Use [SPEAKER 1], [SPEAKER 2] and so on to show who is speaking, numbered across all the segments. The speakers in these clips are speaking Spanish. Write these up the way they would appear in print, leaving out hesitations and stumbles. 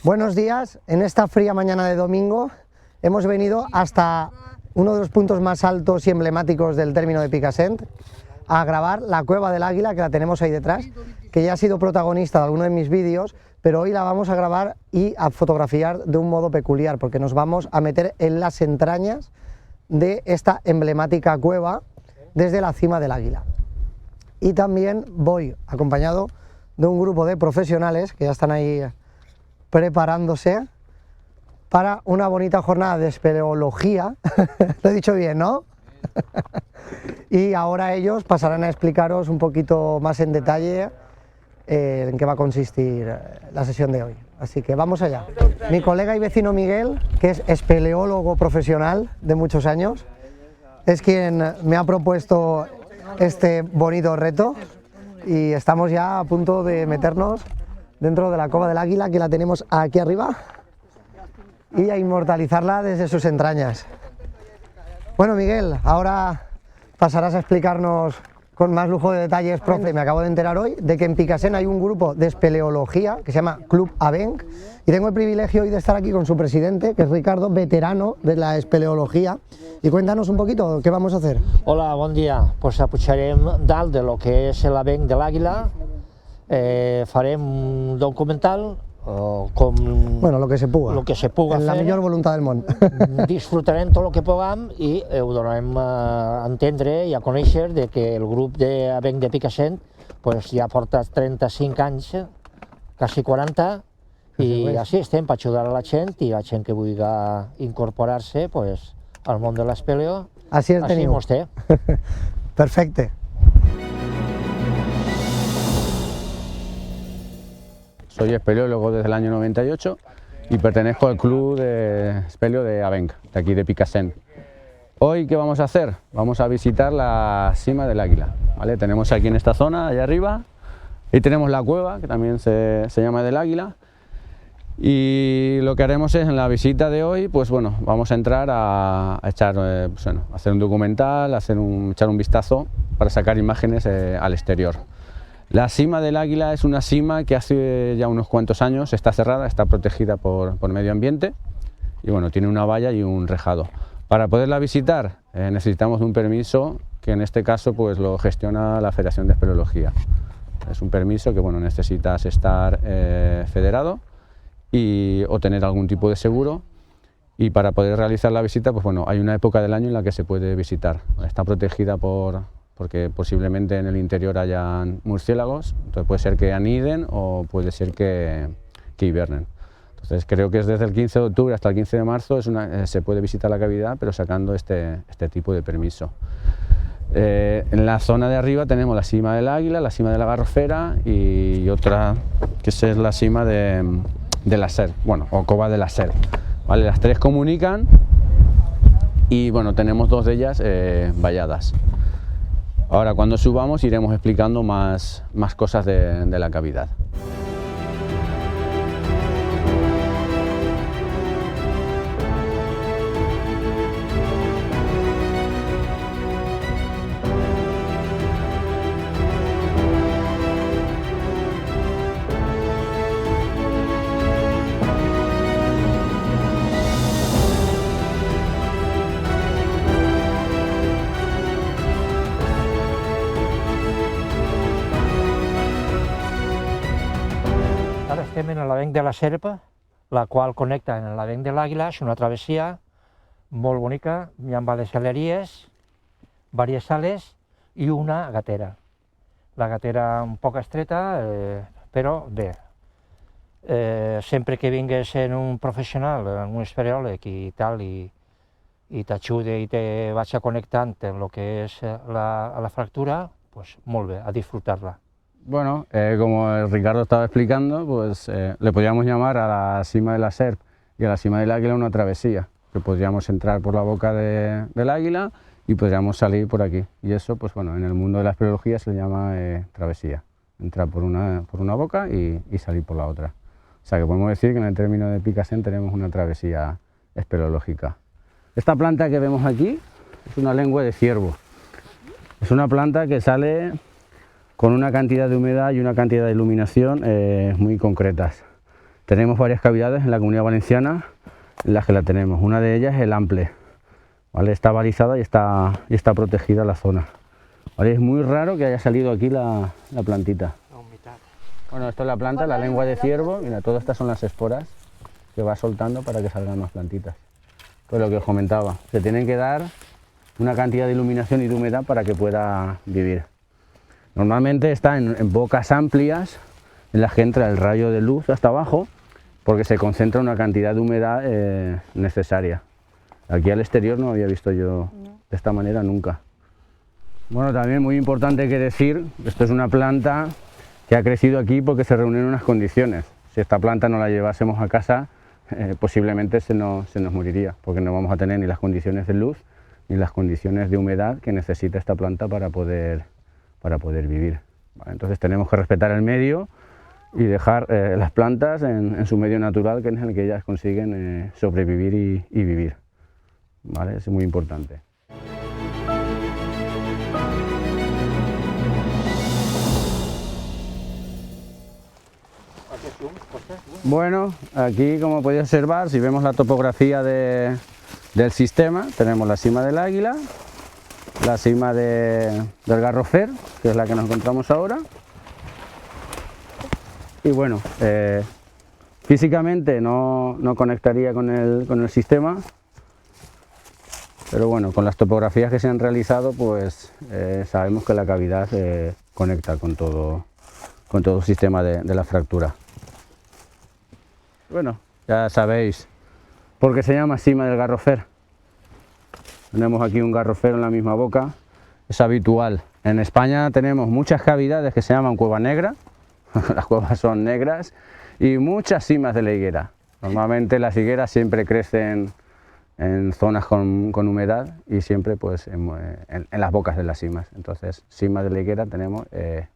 [SPEAKER 1] Buenos días, en esta fría mañana de domingo hemos venido hasta uno de los puntos más altos y emblemáticos del término de Picassent a grabar la Cueva del Águila, que la tenemos ahí detrás, que ya ha sido protagonista de alguno de mis vídeos, pero hoy la vamos a grabar y a fotografiar de un modo peculiar, porque nos vamos a meter en las entrañas de esta emblemática cueva desde la cima del Águila. Y también voy acompañado de un grupo de profesionales que ya están ahí preparándose para una bonita jornada de espeleología. Lo he dicho bien, ¿no? Y ahora ellos pasarán a explicaros un poquito más en detalle en qué va a consistir la sesión de hoy. Así que vamos allá. Mi colega y vecino Miguel, que es espeleólogo profesional de muchos años, es quien me ha propuesto este bonito reto y estamos ya a punto de meternos dentro de la Cova del Águila, que la tenemos aquí arriba, y a inmortalizarla desde sus entrañas. Bueno, Miguel, ahora pasarás a explicarnos con más lujo de detalles, profe. Me acabo de enterar hoy de que en Picassent hay un grupo de espeleología que se llama Club Avenc, y tengo el privilegio hoy de estar aquí con su presidente, que es Ricardo, veterano de la espeleología. Y cuéntanos un poquito, ¿qué vamos a hacer?
[SPEAKER 2] Hola, bon dia. Pues pujarem dalt de lo que és l'Avenc de l'Àguila, farem un documental
[SPEAKER 1] bueno, lo que se puga
[SPEAKER 2] en
[SPEAKER 1] la millor voluntat del món.
[SPEAKER 2] Disfrutarem tot el que puguem i ho donarem a entendre i a conèixer de que el grup d'Avenc de Picassent pues, ja porta 35 anys, quasi 40, i així estem per ajudar a la gent, i la gent que vulgui incorporar-se pues, al món de l'espeleo,
[SPEAKER 1] així mos
[SPEAKER 2] té.
[SPEAKER 1] Perfecte.
[SPEAKER 3] Soy espeleólogo desde el año 98 y pertenezco al club de espeleo de Avenc, de aquí de Picassent. Hoy, ¿qué vamos a hacer? Vamos a visitar la cima del Águila, ¿vale? Tenemos aquí en esta zona, allá arriba, y tenemos la cueva, que también se llama del Águila. Y lo que haremos es, en la visita de hoy, pues bueno, vamos a entrar a echar, pues bueno, a hacer un documental, echar un vistazo para sacar imágenes al exterior. La cima del Águila es una cima que hace ya unos cuantos años está cerrada, está protegida por medio ambiente y bueno, tiene una valla y un rejado. Para poderla visitar necesitamos de un permiso que en este caso pues lo gestiona la Federación de Espeleología. Es un permiso que bueno, necesitas estar federado o tener algún tipo de seguro, y para poder realizar la visita pues bueno, hay una época del año en la que se puede visitar. Está protegida porque posiblemente en el interior hayan murciélagos, entonces puede ser que aniden o puede ser que hibernen. Entonces creo que es desde el 15 de octubre hasta el 15 de marzo se puede visitar la cavidad, pero sacando este tipo de permiso. En la zona de arriba tenemos la cima del Águila, la cima de la Garrofera y otra que es la cima de la SER, bueno, o Cova de la SER. ¿Vale? Las tres comunican y bueno, tenemos dos de ellas valladas. Ahora, cuando subamos, iremos explicando más cosas de la cavidad.
[SPEAKER 2] Ara estem en l'Avenc de la Serpa, la qual connecta en l'Avenc de l'Àguila. És una travessia molt bonica, hi ha diverses galeries, diverses sales i una gatera. La gatera un poc estreta, però bé. Sempre que vingues en un professional, en un espeleòleg i tal, i t'ajude i te vaig connectant en el que és la fractura, pues molt bé, a disfrutar-la.
[SPEAKER 3] Bueno, como Ricardo estaba explicando, pues le podríamos llamar a la cima de la SERP y a la cima del Águila una travesía, que podríamos entrar por la boca del Águila y podríamos salir por aquí. Y eso, pues bueno, en el mundo de la espeleología se le llama travesía, entrar por una boca y salir por la otra. O sea que podemos decir que en el término de Picassent tenemos una travesía espeleológica. Esta planta que vemos aquí es una lengua de ciervo. Es una planta que sale con una cantidad de humedad y una cantidad de iluminación muy concretas. tenemos varias cavidades en la Comunidad Valenciana en las que la tenemos. Una de ellas es el Ample, ¿vale? Está balizada y está protegida la zona, ¿vale? Es muy raro que haya salido aquí la plantita. Bueno, esto es la planta, la lengua de ciervo. Mira, todas estas son las esporas que va soltando para que salgan más plantitas. Pues lo que os comentaba, se tienen que dar una cantidad de iluminación y de humedad para que pueda vivir. Normalmente está en bocas amplias en las que entra el rayo de luz hasta abajo, porque se concentra una cantidad de humedad necesaria. Aquí al exterior no había visto yo de esta manera nunca. Bueno, también muy importante que decir, esto es una planta que ha crecido aquí porque se reúnen unas condiciones. Si esta planta no la llevásemos a casa, posiblemente se nos moriría, porque no vamos a tener ni las condiciones de luz ni las condiciones de humedad que necesita esta planta para poder vivir. ¿Vale? Entonces tenemos que respetar el medio y dejar las plantas en su medio natural, que es en el que ellas consiguen sobrevivir y vivir. ¿Vale? Es muy importante. Bueno, aquí como podéis observar, si vemos la topografía del sistema, tenemos la cima del Águila, la cima del Garrofer, que es la que nos encontramos ahora. Y bueno, físicamente no conectaría con el sistema, pero bueno, con las topografías que se han realizado, pues sabemos que la cavidad conecta con todo el sistema de la fractura. Bueno, ya sabéis por qué se llama cima del Garrofer. Tenemos aquí un garrofero en la misma boca, es habitual. En España tenemos muchas cavidades que se llaman cueva negra, las cuevas son negras, y muchas cimas de la higuera. Normalmente las higueras siempre crecen en zonas con humedad y siempre pues en las bocas de las cimas. Entonces, cimas de la higuera tenemos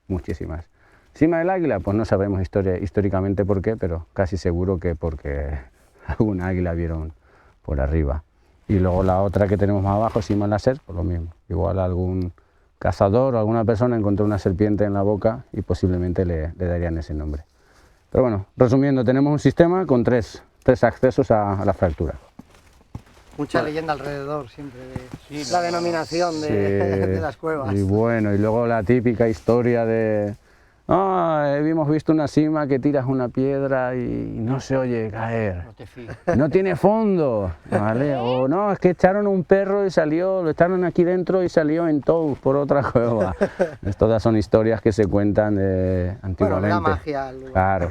[SPEAKER 3] muchísimas. Cima del Águila, pues no sabemos históricamente por qué, pero casi seguro que porque alguna águila vieron por arriba. Y luego la otra que tenemos más abajo, cima del Ser, pues lo mismo. Igual algún cazador o alguna persona encontró una serpiente en la boca y posiblemente le darían ese nombre. Pero bueno, resumiendo, tenemos un sistema con tres accesos a la fractura.
[SPEAKER 1] Mucha leyenda alrededor siempre de la denominación de las cuevas.
[SPEAKER 3] Y bueno, y luego la típica historia de... hemos visto una cima que tiras una piedra y no se oye caer.
[SPEAKER 2] No te fíes.
[SPEAKER 3] No tiene fondo, ¿vale? O no, es que echaron un perro y salió, lo echaron aquí dentro y salió en Tous por otra cueva. Todas son historias que se cuentan antiguamente.
[SPEAKER 1] Bueno, la magia.
[SPEAKER 3] Claro.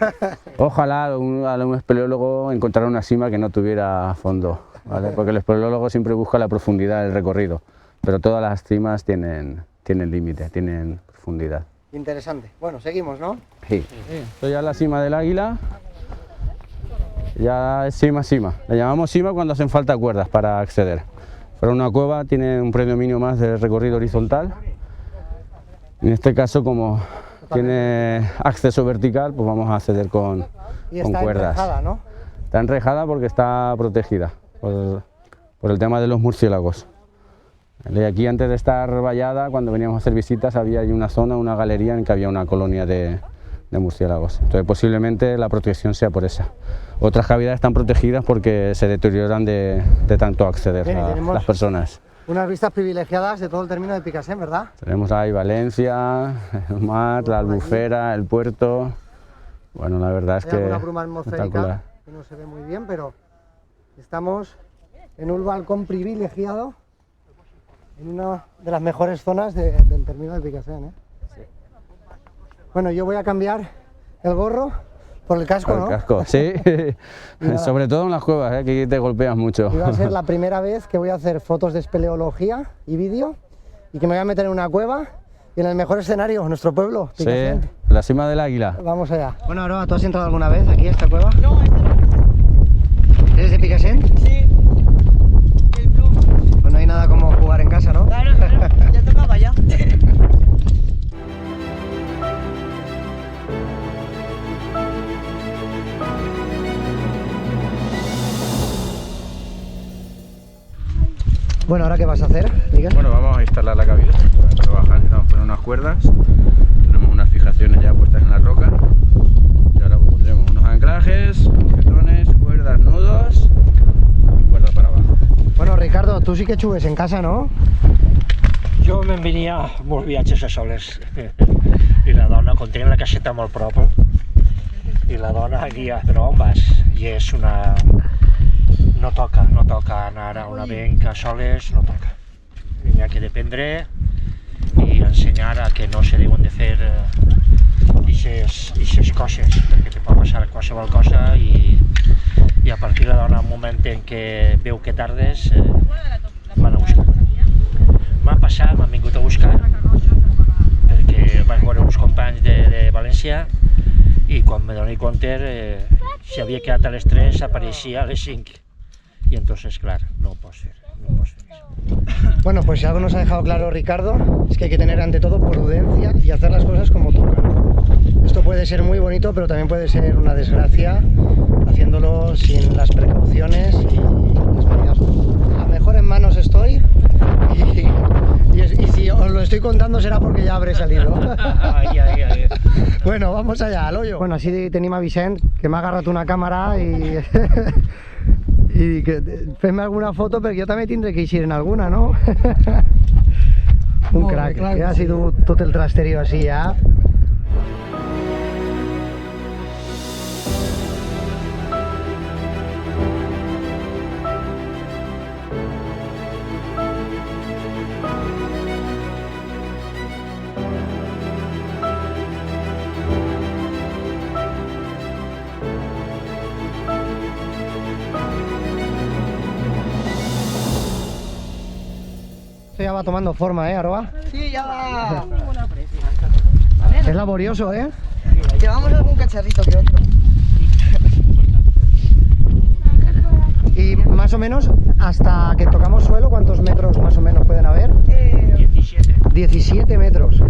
[SPEAKER 3] Ojalá algún espeleólogo encontrara una cima que no tuviera fondo, ¿vale? Porque el espeleólogo siempre busca la profundidad del recorrido, pero todas las cimas tienen límite, tienen profundidad.
[SPEAKER 1] Interesante. Bueno, seguimos, ¿no?
[SPEAKER 3] Sí. Esto ya es la cima del Águila. Ya es cima. Le llamamos cima cuando hacen falta cuerdas para acceder. Para una cueva tiene un predominio más de recorrido horizontal. En este caso, como tiene acceso vertical, pues vamos a acceder con cuerdas.
[SPEAKER 1] Está enrejada, ¿no?
[SPEAKER 3] Está enrejada porque está protegida por el tema de los murciélagos. Y aquí, antes de estar vallada, cuando veníamos a hacer visitas, había ahí una zona, una galería en que había una colonia de murciélagos. Entonces posiblemente la protección sea por esa. Otras cavidades están protegidas porque se deterioran de tanto acceder a las personas.
[SPEAKER 1] Unas vistas privilegiadas de todo el término de Picassent, ¿verdad?
[SPEAKER 3] Tenemos ahí Valencia, el mar, la Albufera, el puerto. Bueno, la verdad es que
[SPEAKER 1] hay alguna bruma atmosférica que no se ve muy bien, pero estamos en un balcón privilegiado en una de las mejores zonas del término de Picassent, ¿eh? Sí. Bueno, yo voy a cambiar el gorro por el casco, ¿no?
[SPEAKER 3] El casco, sí. Sobre todo en las cuevas, que aquí te golpeas mucho.
[SPEAKER 1] Y va a ser la primera vez que voy a hacer fotos de espeleología y vídeo, y que me voy a meter en una cueva y en el mejor escenario, nuestro pueblo, Picassent.
[SPEAKER 3] Sí, la cima del Águila.
[SPEAKER 1] Vamos allá. Bueno, Aroa, ¿tú has entrado alguna vez aquí a esta cueva?
[SPEAKER 4] No, esta no.
[SPEAKER 1] ¿Eres de Picassent?
[SPEAKER 4] Sí. El blog.
[SPEAKER 1] Pues no hay nada como jugar en casa, ¿no?
[SPEAKER 4] Claro, ya tocaba ya.
[SPEAKER 1] Bueno, ¿ahora qué vas a hacer, Miguel?
[SPEAKER 3] Bueno, vamos a instalar la cavidad para trabajar. Vamos a poner unas cuerdas, tenemos unas fijaciones ya puestas en la roca y ahora pues, Pondremos unos anclajes, sujetones, cuerdas, nudos y cuerda para abajo.
[SPEAKER 1] Bueno, Ricardo, tú sí que xugues en casa, no?
[SPEAKER 2] Jo me'n venia molts viatges a soles i la dona, com tinc la caseta molt prop, i la dona guia, però on vas? I és una... No toca anar a una avenc a soles, no toca. N'hi ha que dependre i ensenyar a que no se deuen de fer ixes coses, perquè te pot passar qualsevol cosa i a partir de un moment en què veu que tardes, van a buscar. M'ha passat, m'han vingut a buscar, perquè vaig veure uns companys de València i quan me dono compte, si havia quedat a les 3, apareixia a les 5. Y entonces, claro, no puedo ser eso.
[SPEAKER 1] Bueno, pues si algo nos ha dejado claro Ricardo, es que hay que tener ante todo prudencia y hacer las cosas como tocan. Esto puede ser muy bonito, pero también puede ser una desgracia haciéndolo sin las precauciones y las medidas. A mejor en manos estoy y si os lo estoy contando será porque ya habré salido. Bueno, vamos allá, al hoyo. Bueno, així tenim a Vicent, que m'ha agarrat una càmera i... i que fem alguna foto perquè jo també tindré que eixir en alguna, no? Un crack, que ha sigut tot el trasterio així ja. Esto ya va tomando forma, Aroa.
[SPEAKER 4] Sí, ya va.
[SPEAKER 1] Es laborioso,
[SPEAKER 4] Llevamos algún cacharrito que otro.
[SPEAKER 1] Y más o menos, hasta que tocamos suelo, ¿cuántos metros más o menos pueden haber?
[SPEAKER 2] 17.
[SPEAKER 1] 17 metros.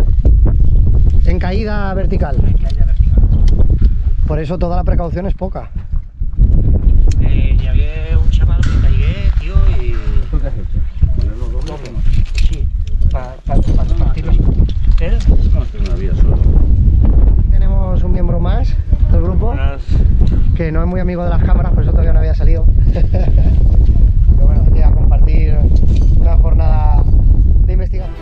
[SPEAKER 1] En caída vertical. Por eso toda la precaución es poca.
[SPEAKER 2] Hi havia un xaval que caigué, tio, i...
[SPEAKER 3] ¿Tú qué has hecho? ¿Ponerlo doble?
[SPEAKER 2] Sí, para partir-los. ¿Él?
[SPEAKER 3] No, tengo una vía solo.
[SPEAKER 1] Tenemos un miembro más del grupo que no es muy amigo de las cámaras, por eso todavía no había salido. Pero bueno, aquí a compartir una jornada de investigación.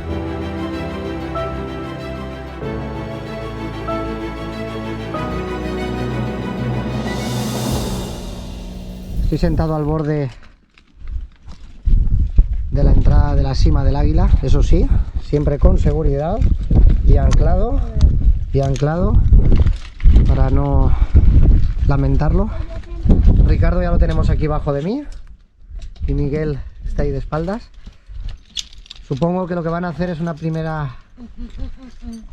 [SPEAKER 1] Estoy sentado al borde de la entrada de la cima del Águila, eso sí, siempre con seguridad y anclado para no lamentarlo. Ricardo ya lo tenemos aquí abajo de mí y Miguel está ahí de espaldas. Supongo que lo que van a hacer es una primera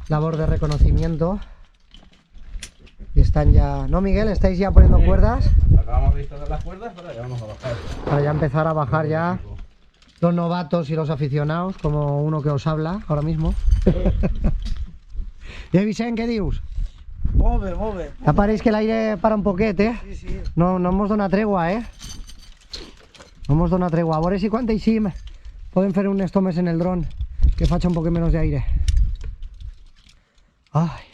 [SPEAKER 1] labor de reconocimiento y están ya... ¿No, Miguel? ¿Estáis ya poniendo cuerdas?
[SPEAKER 3] Acabamos de instalar las cuerdas, pero ya vamos a bajar.
[SPEAKER 1] Para ya empezar a bajar ya los novatos y los aficionados, como uno que os habla ahora mismo. I Vicent, què dius?
[SPEAKER 4] Molt bé.
[SPEAKER 1] Ja pareix que l'aire para un poquet,
[SPEAKER 4] Sí, sí.
[SPEAKER 1] No mos dona tregua, No mos dona tregua. A veure si quan eixim podem fer un estomes en el dron que faci un poquet menos de aire. Ay.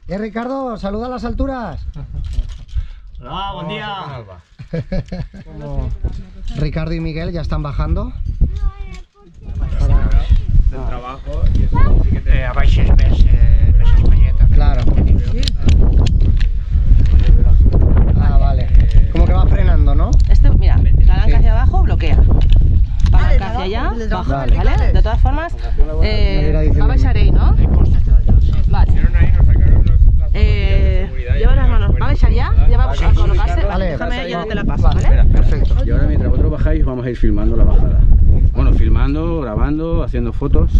[SPEAKER 1] Ricardo, saluda a las alturas.
[SPEAKER 2] Hola, bon dia.
[SPEAKER 1] Como Ricardo y Miguel ya están bajando.
[SPEAKER 3] Del trabajo y eso sí que te...
[SPEAKER 2] A baixes més espanyeta.
[SPEAKER 1] Claro. Ah, vale. Como que va frenando, ¿no?
[SPEAKER 5] Este, mira, la
[SPEAKER 1] Sí.
[SPEAKER 5] banca hacia abajo bloquea.
[SPEAKER 4] Vale,
[SPEAKER 5] Palanca hacia allá,
[SPEAKER 4] de
[SPEAKER 5] baja,
[SPEAKER 1] Vale.
[SPEAKER 5] ¿vale? De todas formas,
[SPEAKER 1] irá diciendo.
[SPEAKER 5] va a baixar ahí, ¿no? Vale. Lleva las manos, va a baixar ya, lleva a colocarse.
[SPEAKER 1] Vale.
[SPEAKER 5] Déjame, ya te la paso,
[SPEAKER 1] Vale,
[SPEAKER 5] ¿vale?
[SPEAKER 1] perfecto.
[SPEAKER 3] Y ahora mientras vosotros bajáis vamos a ir filmando la bajada. Bueno, filmando, grabando, haciendo fotos.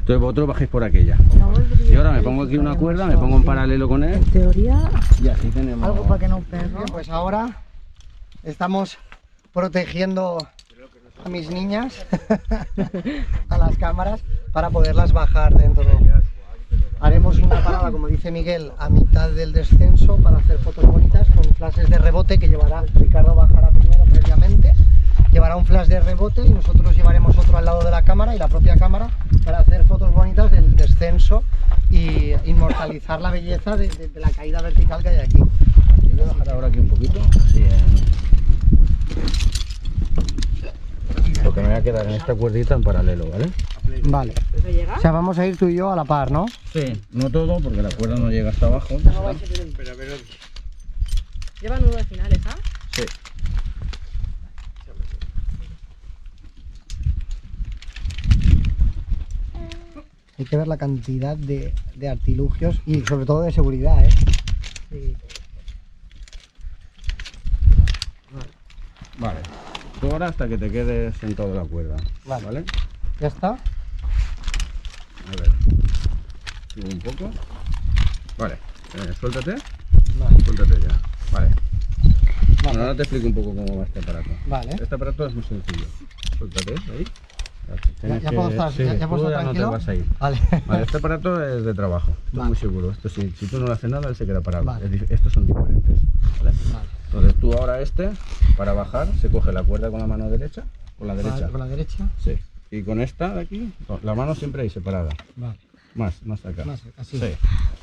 [SPEAKER 3] Entonces vosotros bajáis por aquella. Y ahora me pongo aquí una cuerda, me pongo en paralelo con él.
[SPEAKER 5] Teoría.
[SPEAKER 3] Y así tenemos...
[SPEAKER 4] Algo para que no pegue.
[SPEAKER 1] Bien, pues ahora estamos protegiendo a mis niñas a las cámaras para poderlas bajar dentro. Haremos una parada, como dice Miguel, a mitad del descenso para hacer fotos bonitas con flashes de rebote que llevará Ricardo, bajará primero previamente llevará un flash de rebote y nosotros llevaremos otro al lado de la cámara y la propia cámara para hacer fotos bonitas del descenso y inmortalizar la belleza de la caída vertical que hay aquí.
[SPEAKER 3] Yo voy a bajar ahora aquí un poquito, así porque me voy a quedar en esta cuerdita en paralelo, ¿vale?
[SPEAKER 1] Vale. O sea, vamos a ir tú y yo a la par, ¿no?
[SPEAKER 3] Sí, no todo, porque la cuerda no llega hasta abajo.
[SPEAKER 5] Lleva nudos finales, ¿ah?
[SPEAKER 3] Sí.
[SPEAKER 1] Hay que ver la cantidad de artilugios y sobre todo de seguridad, ¿eh? Sí.
[SPEAKER 3] Vale. Tú ahora hasta que te quedes sentado en la cuerda. ¿Vale?
[SPEAKER 1] ¿Ya está?
[SPEAKER 3] A ver. Subo un poco. Vale. Suéltate.
[SPEAKER 1] Vale.
[SPEAKER 3] Suéltate ya. Vale.
[SPEAKER 1] Vale.
[SPEAKER 3] Bueno, ahora te explico un poco cómo va este aparato.
[SPEAKER 1] Vale.
[SPEAKER 3] Este aparato es muy sencillo. Suéltate ahí.
[SPEAKER 1] Ya puedo estar,
[SPEAKER 3] sí,
[SPEAKER 1] ya puedo
[SPEAKER 3] tú
[SPEAKER 1] estar
[SPEAKER 3] ya no te
[SPEAKER 1] tranquilo.
[SPEAKER 3] vas a ir.
[SPEAKER 1] Vale.
[SPEAKER 3] Vale, este aparato es de trabajo, esto
[SPEAKER 1] Vale.
[SPEAKER 3] es muy seguro. Esto si tú no le haces nada, él se queda parado.
[SPEAKER 1] Vale.
[SPEAKER 3] Estos son diferentes. ¿Vale?
[SPEAKER 1] Vale.
[SPEAKER 3] Entonces tú ahora para bajar, se coge la cuerda con la mano derecha, con la derecha.
[SPEAKER 1] Vale, con la derecha.
[SPEAKER 3] Sí. Y con esta de aquí, la mano siempre ahí separada.
[SPEAKER 1] Vale.
[SPEAKER 3] Más acá.
[SPEAKER 1] Más, así.
[SPEAKER 3] Sí.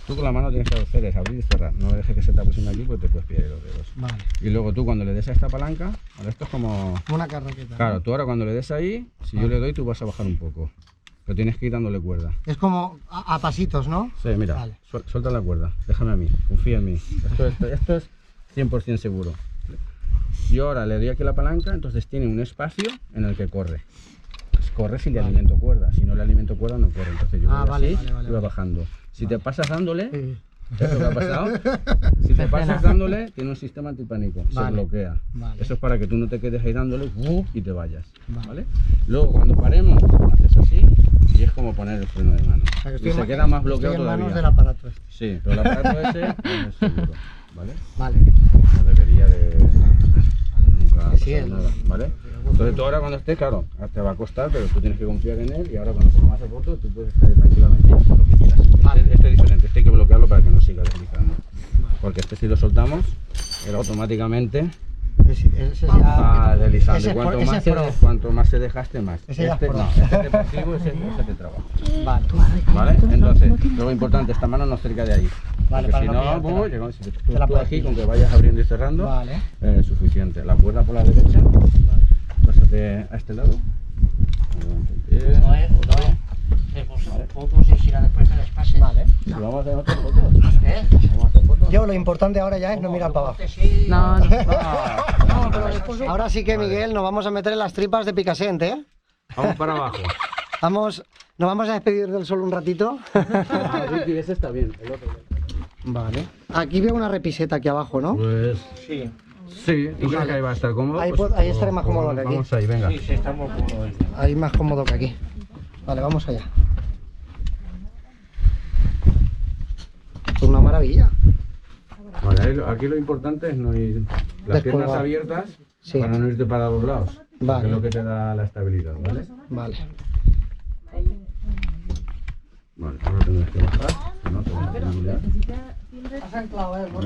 [SPEAKER 3] Tú con la mano tienes que hacer es abrir y cerrar. No dejes que se te aproxime aquí porque te puedes pillar los dedos.
[SPEAKER 1] Vale.
[SPEAKER 3] Y luego tú cuando le des a esta palanca, ahora esto es como...
[SPEAKER 1] Como una carraqueta.
[SPEAKER 3] Claro, tú ahora cuando le des ahí, si yo
[SPEAKER 1] Vale.
[SPEAKER 3] le doy, tú vas a bajar un poco. Pero tienes que ir dándole cuerda.
[SPEAKER 1] Es como a pasitos, ¿no?
[SPEAKER 3] Sí, mira,
[SPEAKER 1] Vale.
[SPEAKER 3] suelta la cuerda, déjame a mí, confía en mí. Esto es 100% seguro. Yo ahora le doy aquí la palanca, entonces tiene un espacio en el que corre. Pues corre si le alimento cuerda, si no le alimento cuerda no corre. Entonces yo voy
[SPEAKER 1] vale,
[SPEAKER 3] así
[SPEAKER 1] vale, vale,
[SPEAKER 3] y voy
[SPEAKER 1] vale.
[SPEAKER 3] bajando. Si te pasas dándole,
[SPEAKER 1] Sí.
[SPEAKER 3] eso que ha pasado, si te pasas dándole, tiene un sistema antipánico, se
[SPEAKER 1] Vale.
[SPEAKER 3] bloquea.
[SPEAKER 1] Vale.
[SPEAKER 3] Eso es para que tú no te quedes ahí dándole y te vayas.
[SPEAKER 1] Vale.
[SPEAKER 3] ¿Vale? Luego cuando paremos, haces así y es como poner el freno de mano.
[SPEAKER 1] O sea, que
[SPEAKER 3] Y
[SPEAKER 1] estoy
[SPEAKER 3] se
[SPEAKER 1] en-
[SPEAKER 3] queda más
[SPEAKER 1] estoy
[SPEAKER 3] bloqueado
[SPEAKER 1] en manos
[SPEAKER 3] todavía.
[SPEAKER 1] del aparato este.
[SPEAKER 3] Sí, pero el aparato ese no es seguro, ¿vale?
[SPEAKER 1] Vale.
[SPEAKER 3] No debería de nunca
[SPEAKER 1] Que sí,
[SPEAKER 3] pasar nada, ¿vale? Entonces tú ahora cuando estés, claro, te va a costar, pero tú tienes que confiar en él y ahora cuando pongas el foto tú puedes estar tranquilamente y hacer lo que quieras.
[SPEAKER 1] Vale.
[SPEAKER 3] Este es diferente, este hay que bloquearlo para que no siga deslizando. Porque este si lo soltamos, él automáticamente
[SPEAKER 1] Ese
[SPEAKER 3] va
[SPEAKER 1] ya...
[SPEAKER 3] deslizando.
[SPEAKER 1] ese
[SPEAKER 3] Y cuanto,
[SPEAKER 1] es
[SPEAKER 3] más
[SPEAKER 1] pro.
[SPEAKER 3] cuanto más se dejaste, más.
[SPEAKER 1] Ese ya es
[SPEAKER 3] Este
[SPEAKER 1] pro.
[SPEAKER 3] no, este es deportivo, ese es de trabajo.
[SPEAKER 1] Vale.
[SPEAKER 3] ¿Vale? Entonces, lo importante, esta mano no cerca de ahí.
[SPEAKER 1] Vale,
[SPEAKER 3] Porque
[SPEAKER 1] para
[SPEAKER 3] si
[SPEAKER 1] no
[SPEAKER 3] no,
[SPEAKER 1] pillártela.
[SPEAKER 3] pues, llegamos, si tú,
[SPEAKER 1] Te la
[SPEAKER 3] tú
[SPEAKER 1] puedes
[SPEAKER 3] aquí,
[SPEAKER 1] pillar.
[SPEAKER 3] con que vayas abriendo y cerrando,
[SPEAKER 1] Vale.
[SPEAKER 3] es suficiente. La cuerda por la derecha, pásate a este lado. Levanta el pie.
[SPEAKER 2] Fotos y girar después en espacio.
[SPEAKER 1] Vale.
[SPEAKER 3] Y vamos a hacer otras fotos.
[SPEAKER 2] ¿Eh?
[SPEAKER 3] Vamos a hacer fotos.
[SPEAKER 1] Yo lo importante ahora ya es no mirar para abajo.
[SPEAKER 5] No, no.
[SPEAKER 1] Ahora sí que, Miguel, nos vamos a meter en las tripas de Picassent, ¿eh?
[SPEAKER 3] Vamos para abajo.
[SPEAKER 1] Nos vamos a despedir del sol un ratito.
[SPEAKER 3] Ricky, ese está bien, el otro.
[SPEAKER 1] Vale. Aquí veo una repiseta aquí abajo, ¿no?
[SPEAKER 3] Pues
[SPEAKER 2] Sí,
[SPEAKER 3] sí, ¿tú crees que ahí va a estar cómodo?
[SPEAKER 1] Ahí
[SPEAKER 3] Pues,
[SPEAKER 1] ahí estaré más cómodo que aquí.
[SPEAKER 3] Vamos ahí, venga.
[SPEAKER 2] sí, estamos cómodos.
[SPEAKER 1] Ahí más cómodo que aquí. Vale, vamos allá. Es una maravilla.
[SPEAKER 3] Vale, aquí lo importante es no ir las piernas
[SPEAKER 1] Descolgar.
[SPEAKER 3] abiertas
[SPEAKER 1] Sí.
[SPEAKER 3] para no irte para los lados.
[SPEAKER 1] Vale.
[SPEAKER 3] Que es lo que te da la estabilidad, ¿vale?
[SPEAKER 1] Vale.
[SPEAKER 3] Vale, ahora tendrás que bajar, si no te vas a triangular.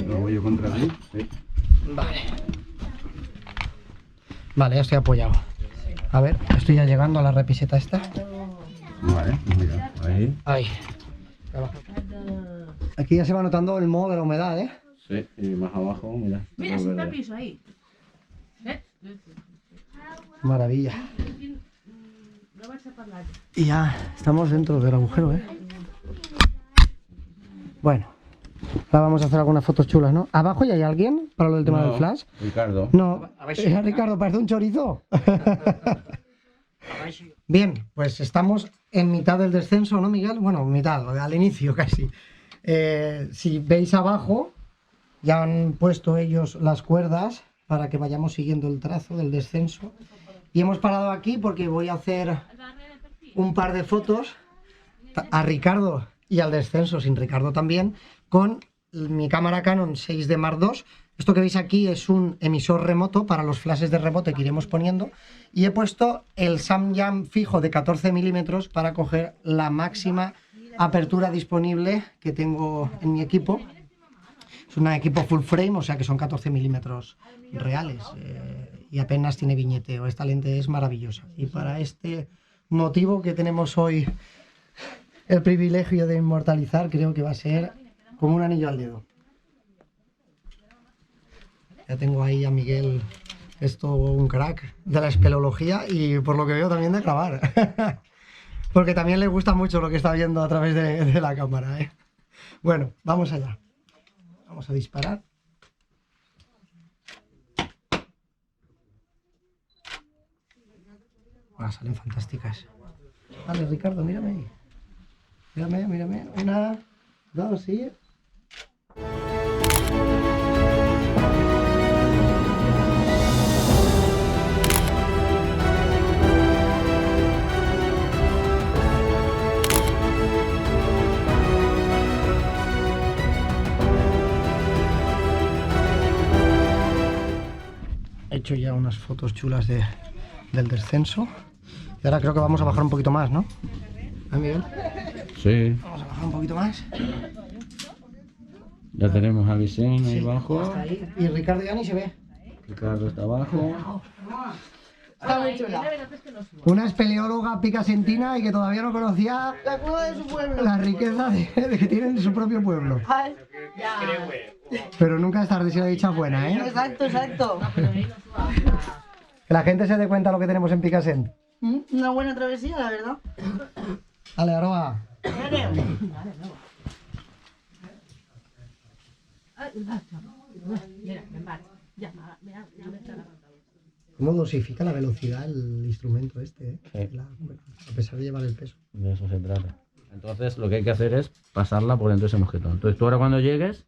[SPEAKER 3] Lo voy yo contra ti. Sí.
[SPEAKER 1] Vale. Vale, ya estoy apoyado. A ver, estoy ya llegando a la repiseta esta.
[SPEAKER 3] Vale, mira, ahí.
[SPEAKER 1] Ahí. Aquí ya se va notando el modo de la humedad, ¿eh?
[SPEAKER 3] Sí, y más abajo, mira.
[SPEAKER 5] Mira,
[SPEAKER 3] todo
[SPEAKER 5] si está el
[SPEAKER 3] verde.
[SPEAKER 5] piso ahí.
[SPEAKER 1] Maravilla.
[SPEAKER 5] No vas a hablar.
[SPEAKER 1] Y ya estamos dentro del agujero, ¿eh? Bueno, ahora vamos a hacer algunas fotos chulas, ¿no? ¿Abajo ya hay alguien para lo del tema
[SPEAKER 3] No,
[SPEAKER 1] del flash?
[SPEAKER 3] Ricardo.
[SPEAKER 1] No,
[SPEAKER 2] A ver si-
[SPEAKER 1] Ricardo, parece un chorizo. Bien, pues estamos en mitad del descenso, ¿no, Miguel? Bueno, mitad, al inicio casi. Si veis abajo, ya han puesto ellos las cuerdas para que vayamos siguiendo el trazo del descenso. Y hemos parado aquí porque voy a hacer un par de fotos a Ricardo y al descenso, sin Ricardo también, con mi cámara Canon 6D Mark II. Esto que veis aquí es un emisor remoto para los flashes de rebote que iremos poniendo. Y he puesto el Samyang fijo de 14 milímetros para coger la máxima apertura disponible que tengo en mi equipo. Es un equipo full frame, o sea que son 14 milímetros reales y apenas tiene viñeteo. Esta lente es maravillosa. Y para este motivo que tenemos hoy el privilegio de inmortalizar, creo que va a ser como un anillo al dedo. Ya tengo ahí a Miguel, es todo un crack de la espeleología y por lo que veo también de grabar. Porque también le gusta mucho lo que está viendo a través de la cámara, ¿eh? Bueno, vamos allá. Vamos a disparar. Salen fantásticas. Vale, Ricardo, mírame ahí. Mírame, mírame. 1, 2, sí. He hecho ya unas fotos chulas del descenso. Y ahora creo que vamos a bajar un poquito más, ¿no? ¿Ah, Miguel?
[SPEAKER 3] Sí,
[SPEAKER 1] Vamos a bajar un poquito más.
[SPEAKER 3] ya tenemos a Vicente ahí
[SPEAKER 1] Sí,
[SPEAKER 3] abajo.
[SPEAKER 1] hasta ahí. Y Ricardo ya ni se ve.
[SPEAKER 3] Ricardo está abajo.
[SPEAKER 4] Está muy chula.
[SPEAKER 1] Una espeleóloga picasentina y que todavía no conocía
[SPEAKER 4] La cueva de su pueblo.
[SPEAKER 1] la riqueza de que tienen en su propio pueblo.
[SPEAKER 4] Ay,
[SPEAKER 1] Pero nunca es tarde si la dicha es buena, ¿eh?
[SPEAKER 4] exacto, exacto.
[SPEAKER 1] Que la gente se dé cuenta de lo que tenemos en Picassent.
[SPEAKER 4] Una buena travesía, la verdad.
[SPEAKER 1] Dale, Aroa. ¿Cómo dosifica la velocidad el instrumento este, eh?
[SPEAKER 3] Sí.
[SPEAKER 1] A pesar de llevar el peso.
[SPEAKER 3] De eso se trata. Entonces lo que hay que hacer es pasarla por dentro de ese mosquetón. Entonces tú ahora cuando llegues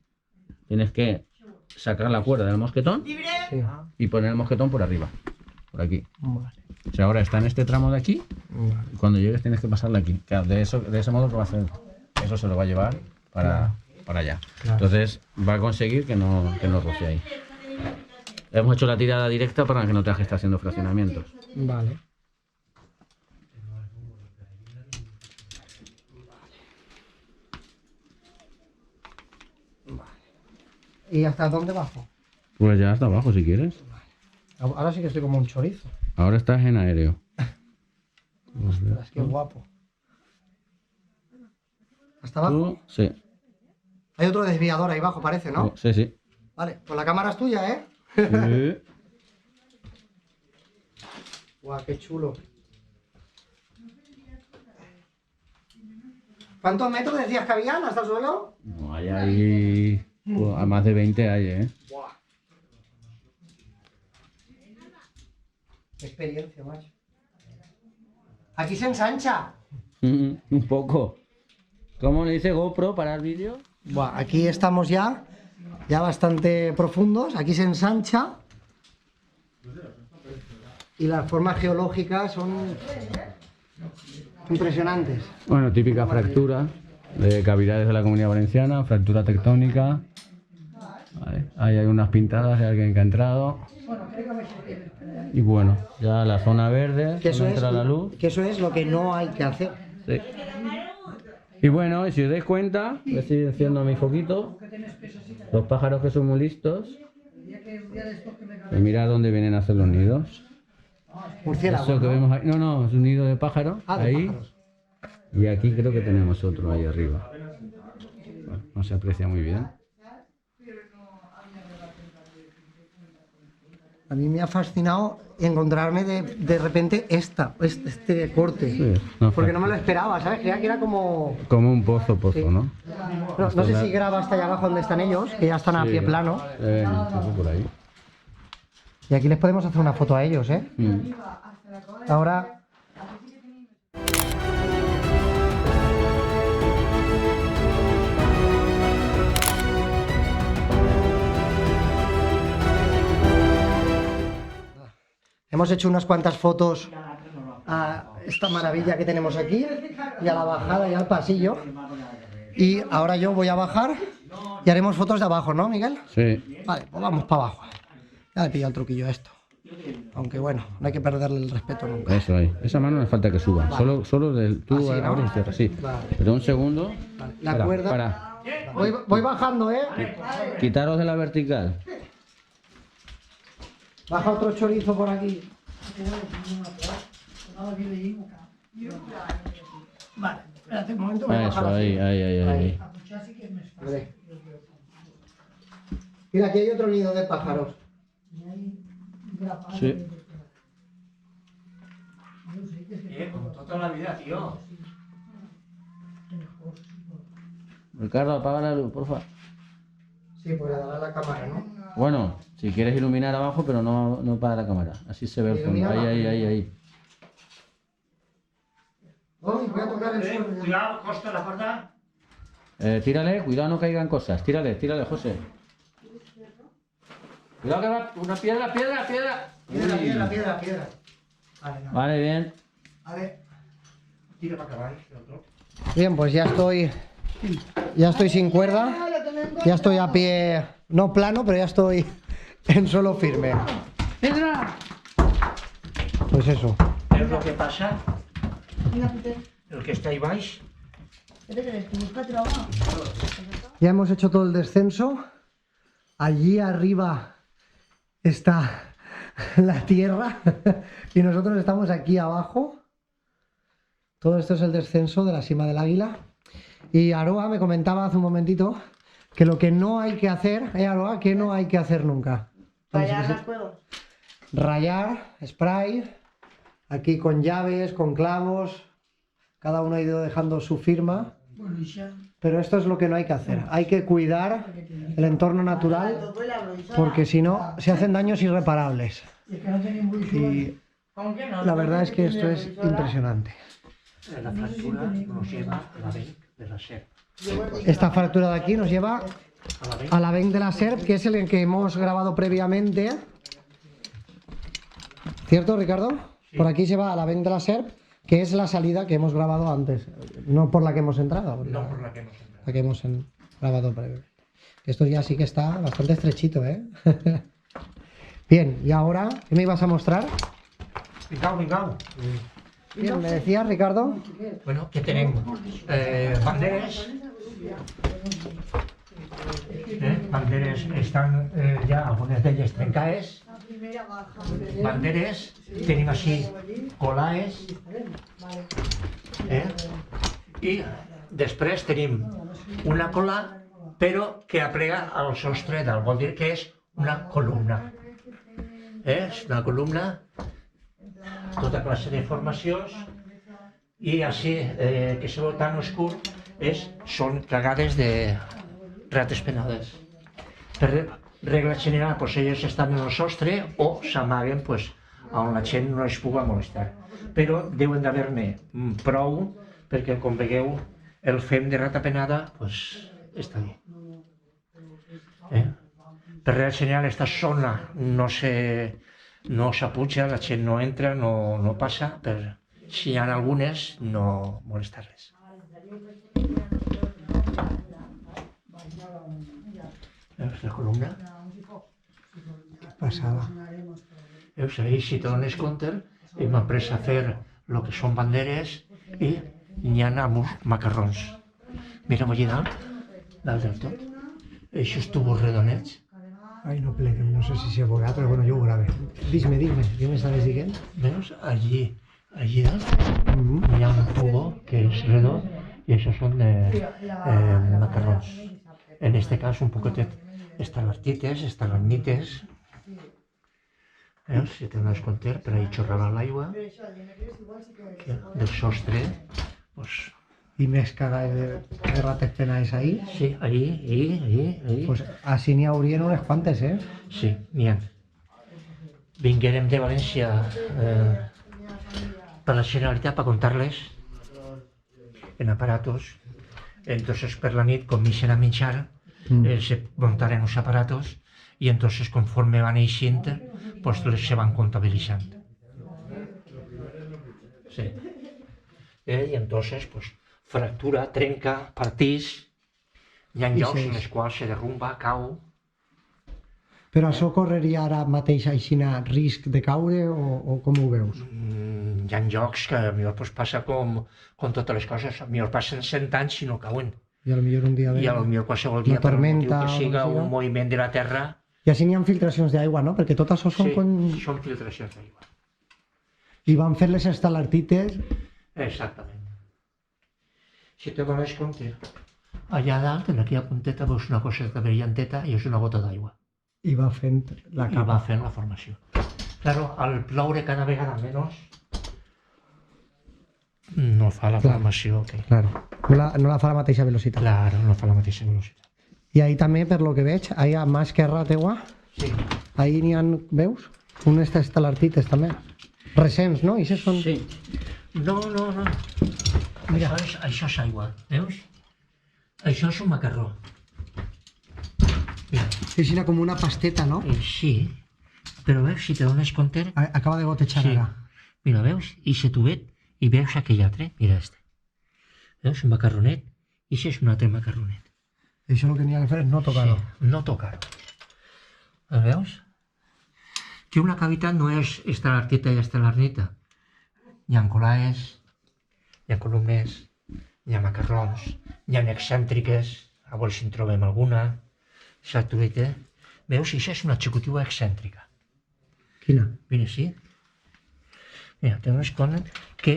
[SPEAKER 3] tienes que sacar la cuerda del mosquetón
[SPEAKER 1] Sí.
[SPEAKER 3] y poner el mosquetón por arriba, por aquí.
[SPEAKER 1] Vale.
[SPEAKER 3] O sea, ahora está en este tramo de aquí
[SPEAKER 1] Vale.
[SPEAKER 3] y cuando llegues tienes que pasarla aquí. Claro, de ese modo que va a hacer, eso se lo va a llevar para allá.
[SPEAKER 1] Claro.
[SPEAKER 3] Entonces va a conseguir que no roce ahí. Hemos hecho la tirada directa para que no tengas que estar haciendo fraccionamientos.
[SPEAKER 1] Vale. ¿Y hasta dónde bajo?
[SPEAKER 3] Pues ya hasta abajo si quieres.
[SPEAKER 1] Ahora sí que estoy como un chorizo.
[SPEAKER 3] Ahora estás en aéreo.
[SPEAKER 1] Ostras, qué guapo. ¿Hasta abajo?
[SPEAKER 3] Tú, sí.
[SPEAKER 1] Hay otro desviador ahí abajo, parece, ¿no?
[SPEAKER 3] Sí, sí.
[SPEAKER 1] Vale, pues la cámara es tuya, ¿eh?
[SPEAKER 3] Sí.
[SPEAKER 1] Guau, qué chulo. ¿Cuántos metros decías que habían hasta el suelo?
[SPEAKER 3] No, hay ahí... pues, a más de 20 hay, ¿eh?
[SPEAKER 1] Qué experiencia, macho. Aquí se ensancha.
[SPEAKER 3] Un poco. ¿Cómo le dice GoPro para el vídeo?
[SPEAKER 1] Buah, aquí estamos ya bastante profundos. Aquí se ensancha. Y las formas geológicas son impresionantes.
[SPEAKER 3] Bueno, típica fractura de cavidades de la Comunidad Valenciana, fractura tectónica. Vale, ahí hay unas pintadas de alguien que ha entrado. Y bueno, ya la zona verde,
[SPEAKER 1] Que eso,
[SPEAKER 3] donde entra la luz.
[SPEAKER 1] que eso es lo que no hay que hacer.
[SPEAKER 3] Sí. Y bueno, y si os dais cuenta, voy a seguir haciendo mi foquito. Los pájaros que son muy listos. Pues mirad dónde vienen a hacer los nidos.
[SPEAKER 1] Murciélago,
[SPEAKER 3] Eso que
[SPEAKER 1] ¿no?
[SPEAKER 3] vemos ahí. No, no, es un nido de pájaro.
[SPEAKER 1] Ah, de
[SPEAKER 3] ahí.
[SPEAKER 1] pájaros.
[SPEAKER 3] Y aquí creo que tenemos otro ahí arriba. Bueno, no se aprecia muy bien.
[SPEAKER 1] A mí me ha fascinado encontrarme de repente este corte.
[SPEAKER 3] Sí, no,
[SPEAKER 1] Porque no me lo esperaba, ¿sabes? Creía que era como...
[SPEAKER 3] Como un pozo,
[SPEAKER 1] Sí.
[SPEAKER 3] ¿no?
[SPEAKER 1] No sé si graba hasta allá abajo donde están ellos, que ya están a pie plano.
[SPEAKER 3] Por ahí.
[SPEAKER 1] Y aquí les podemos hacer una foto a ellos, ¿eh?
[SPEAKER 3] Mm.
[SPEAKER 1] Ahora... Hemos hecho unas cuantas fotos a esta maravilla que tenemos aquí y a la bajada y al pasillo. Y ahora yo voy a bajar y haremos fotos de abajo, ¿no, Miguel?
[SPEAKER 3] Sí.
[SPEAKER 1] Vale, pues vamos para abajo. Ya le he pillado el truquillo a esto. Aunque bueno, no hay que perderle el respeto nunca.
[SPEAKER 3] Eso ahí. Esa mano no hace falta que suba.
[SPEAKER 1] Vale.
[SPEAKER 3] Solo del tú
[SPEAKER 1] Así, ¿no?
[SPEAKER 3] abres y cierras. Sí.
[SPEAKER 1] Vale.
[SPEAKER 3] Pero un segundo.
[SPEAKER 1] Vale, la
[SPEAKER 3] Espera,
[SPEAKER 1] cuerda-
[SPEAKER 3] Para.
[SPEAKER 1] Voy bajando, ¿eh?
[SPEAKER 3] Quitaros de la vertical.
[SPEAKER 1] Baja otro chorizo por aquí. Vale, espérate un momento. Voy a
[SPEAKER 3] Eso,
[SPEAKER 1] bajar así.
[SPEAKER 3] ahí.
[SPEAKER 1] Vale. Mira, aquí hay otro nido de pájaros.
[SPEAKER 3] Sí.
[SPEAKER 2] Como toda la vida, tío.
[SPEAKER 3] Ricardo, apaga la luz, porfa.
[SPEAKER 1] Sí, pues le dará la cámara, ¿no?
[SPEAKER 3] Bueno, si quieres iluminar abajo, pero no para la cámara. Así se ve el fondo. Ahí.
[SPEAKER 1] Voy a tocar el suelo.
[SPEAKER 2] Cuidado, costa la cuerda.
[SPEAKER 3] Tírale, cuidado no caigan cosas. Tírale, José. Cuidado que va una piedra.
[SPEAKER 1] Piedra. Vale, no.
[SPEAKER 3] Vale, bien.
[SPEAKER 1] Vale.
[SPEAKER 2] Tira para acabar el otro.
[SPEAKER 1] Bien, pues ya estoy sin cuerda. Ya estoy a pie, no plano, pero ya estoy en suelo firme.
[SPEAKER 5] ¡Pedra!
[SPEAKER 1] Pues eso.
[SPEAKER 2] ¿Es lo que pasa? El que está ahí vais.
[SPEAKER 1] Ya hemos hecho todo el descenso. Allí arriba está la tierra y nosotros estamos aquí abajo. Todo esto es el descenso de la cima del Águila. Y Aroa me comentaba hace un momentito que lo que no hay que hacer, Aroa, que no hay que hacer nunca.
[SPEAKER 4] Rayar las cuevas.
[SPEAKER 1] Rayar, spray, aquí con llaves, con clavos, cada uno ha ido dejando su firma. Pero esto es lo que no hay que hacer. Hay que cuidar el entorno natural porque si no se hacen daños irreparables. Y la verdad es que esto es impresionante.
[SPEAKER 2] La fractura nos lleva a la vez de la SER.
[SPEAKER 1] Esta fractura de aquí nos lleva
[SPEAKER 2] A la vez.
[SPEAKER 1] a la Venc de la SERP, que es el que hemos grabado previamente. ¿Cierto, Ricardo? Por aquí se va a la Venc de la SERP, que es la salida que hemos grabado antes, no por la que hemos entrado.
[SPEAKER 2] No por la que hemos entrado.
[SPEAKER 1] La que hemos grabado previamente. Esto ya sí que está bastante estrechito, ¿eh? Bien, y ahora, ¿qué me ibas a mostrar?
[SPEAKER 2] Vinga.
[SPEAKER 1] Bien, me decías, Ricardo.
[SPEAKER 2] Bueno, que tenemos banderes. Banderes están ya algunas de ellas trencades. Banderes, tenim així colaes. I després tenim una cola, però que aplega al sostre dalt, vol dir que és una columna. És una columna, tota classe de formacions, i així, que se veu tan oscur, són cagades de rates penades. Per regla general, elles estan en el sostre o s'amaguen on la gent no es pugui molestar. Però deuen d'haver-ne prou, perquè com veieu, el fem de rata penada està bé. Per regla general, aquesta zona no s'apuja, la gent no entra, no passa, per si hi ha algunes, no molestar-les. Veus la columna?
[SPEAKER 1] Passada.
[SPEAKER 2] Veus, ahí, si te dones compte, hem après a fer el que són banderes i n'hi ha amos macarrons. Mira allà dalt del tot. Eixos tubos redonets.
[SPEAKER 1] Ay, no pleguem, no sé si se veurà, però bueno, jo ho grave. Dime, què m'estaves dient?
[SPEAKER 2] Veus, allí dalt hi ha un tubo que és redó i això són macarrons. En este cas un poquetet estalactites, estalagmites. Veus, si te dones compte, per ahí xorrava l'aigua del sostre.
[SPEAKER 1] I més cagades de rates penades ahí.
[SPEAKER 2] Sí, ahí.
[SPEAKER 1] Pues así n'hi haurien unes quantes, ¿eh?
[SPEAKER 2] Sí, n'hi ha. Vinguérem de València per la Generalitat per contar-les en aparatos. Entonces per la nit, com m'ixen a menjar, se muntaren uns aparatos i entonces conforme van eixint, les se van comptabilitzant. Sí. I entonces, fractura, trenca, partís, hi ha llocs en els quals se derrumba, cau.
[SPEAKER 1] Però això correria ara mateix aixina risc de caure o com ho veus?
[SPEAKER 2] Hi ha llocs que potser passa com totes les coses, potser passen 100 anys i no cauen.
[SPEAKER 1] I a lo millor un dia ve
[SPEAKER 2] I a lo millor qualsevol dia,
[SPEAKER 1] una
[SPEAKER 2] per un motiu
[SPEAKER 1] tormenta
[SPEAKER 2] que
[SPEAKER 1] o
[SPEAKER 2] siga,
[SPEAKER 1] no siga.
[SPEAKER 2] un moviment de la Terra,
[SPEAKER 1] I així n'hi ha filtracions d'aigua, no? Perquè tot això són
[SPEAKER 2] són filtracions d'aigua.
[SPEAKER 1] I van fer les estalactites.
[SPEAKER 2] Exactament. Si te dones compte, allà dalt, en aquella punteta, veus una coseta brillanteta i és una gota d'aigua.
[SPEAKER 1] I va fent la
[SPEAKER 2] I va
[SPEAKER 1] capa.
[SPEAKER 2] fent la formació. Claro, al ploure cada vegada menys, no fa la
[SPEAKER 1] Clar.
[SPEAKER 2] formació que...
[SPEAKER 1] Claro. No la fa a la mateixa velocitat.
[SPEAKER 2] Claro, no fa la mateixa velocitat.
[SPEAKER 1] I ahí també, per lo que veig, ahí a mà esquerra teua,
[SPEAKER 2] Sí.
[SPEAKER 1] ahí n'hi ha, veus? Unes estalactites també. Recents, no? I són...
[SPEAKER 2] Sí. No. Mira, això és aigua, veus? Això és un macarró. Mira,
[SPEAKER 1] És com una pasteta, no?
[SPEAKER 2] sí, però veus, si te dones compte...
[SPEAKER 1] Acaba de gotejar
[SPEAKER 2] Sí.
[SPEAKER 1] ara.
[SPEAKER 2] Mira, veus? I se tubet, i veus aquell altre, mira este. Veus, un macarronet, i això és un altre macarronet.
[SPEAKER 1] Això el que n'hi ha que fer és no tocar-ho.
[SPEAKER 2] Sí, no tocar-ho. El veus? Que una cavitat no és estalactita i estalagmita. Hi ha colaes, hi ha columnes, hi ha macarrons, hi ha excèntriques, a veure si en trobem alguna. Saturita. Veus? I això és una executiva excèntrica.
[SPEAKER 1] Quina?
[SPEAKER 2] Mira, sí. Mira, te dones compte que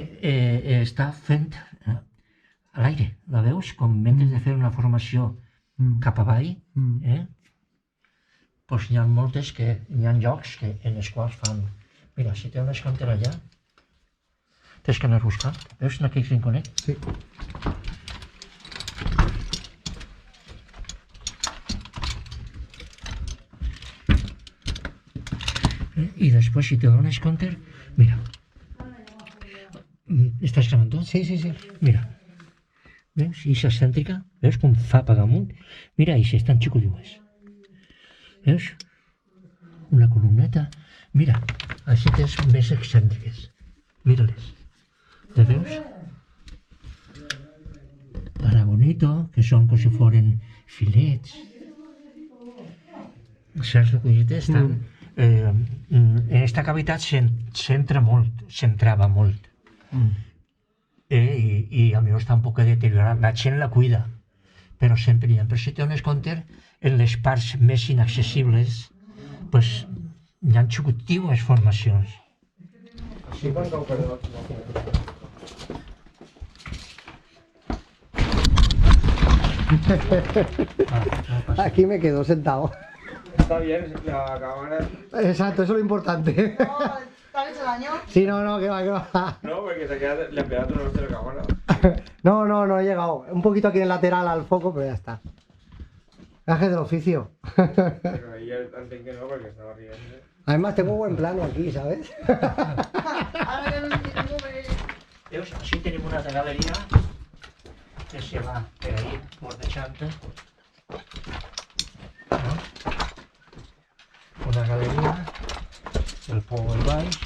[SPEAKER 2] està fent a l'aire. La veus? Com mentre de fer una formació cap avall, doncs hi ha moltes que, hi ha llocs en els quals fan... Mira, si te dones compte allà, tens que anar buscant. Veus en aquell rinconet?
[SPEAKER 1] Sí.
[SPEAKER 2] I després, si te dones compte, mira. Estàs gravant tu?
[SPEAKER 1] Sí.
[SPEAKER 2] Mira. Veus? I excèntrica. Veus com fa pagar amunt? Mira, i si estan xicodiues. Veus? Una columneta. Mira, així tens més excèntriques. Mira-les. Les veus? Aragonito, que són com si foren filets. Saps el que estan? En aquesta cavitat s'entra molt, s'entrava molt. I a mi està un poc deteriorat. La gent la cuida, però sempre hi ha. Però si te dones compte, en les parts més inaccessibles, pues, hi ha xicotigues formacions.
[SPEAKER 1] Sí, quan cau perdó. Aquí me quedo sentado.
[SPEAKER 6] Está bien, la cámara.
[SPEAKER 1] Exacto, eso es lo importante.
[SPEAKER 4] No, ¿te has hecho daño?
[SPEAKER 1] Sí, no, que va.
[SPEAKER 6] No, porque se queda la temperatura no de la cámara.
[SPEAKER 1] No he llegado. Un poquito aquí en el lateral al foco, pero ya está. Gajes del oficio.
[SPEAKER 6] Pero ahí antes que no, porque estaba riendo.
[SPEAKER 1] Además tengo buen plano aquí, ¿sabes?
[SPEAKER 4] Ahora que no sé cómo
[SPEAKER 2] Veus? Així tenim una altra galeria que se va per ahí, bordejant-te. No? Una galeria, el pou al baix.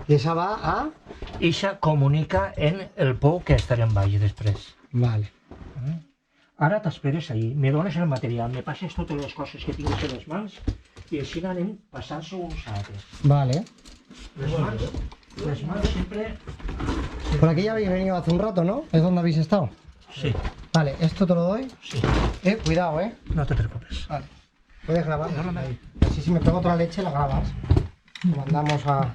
[SPEAKER 1] Y esa va a...
[SPEAKER 2] Ixa comunica en el pou que estarà en baix després.
[SPEAKER 1] Vale.
[SPEAKER 2] Ara t'esperes ahí, me dones el material, me passes totes les coses que tinguis a les mans i així anem passant-s'ho uns a altres.
[SPEAKER 1] Vale.
[SPEAKER 2] Les mans siempre...
[SPEAKER 1] Por aquí ya habéis venido hace un rato, ¿no? ¿Es donde habéis estado?
[SPEAKER 2] Sí,
[SPEAKER 1] Vale, esto te lo doy.
[SPEAKER 2] sí,
[SPEAKER 1] Cuidado,
[SPEAKER 2] no te preocupes.
[SPEAKER 1] Vale. Puedes grabar. Ahí. Así si me pego otra leche la grabas. Lo mandamos a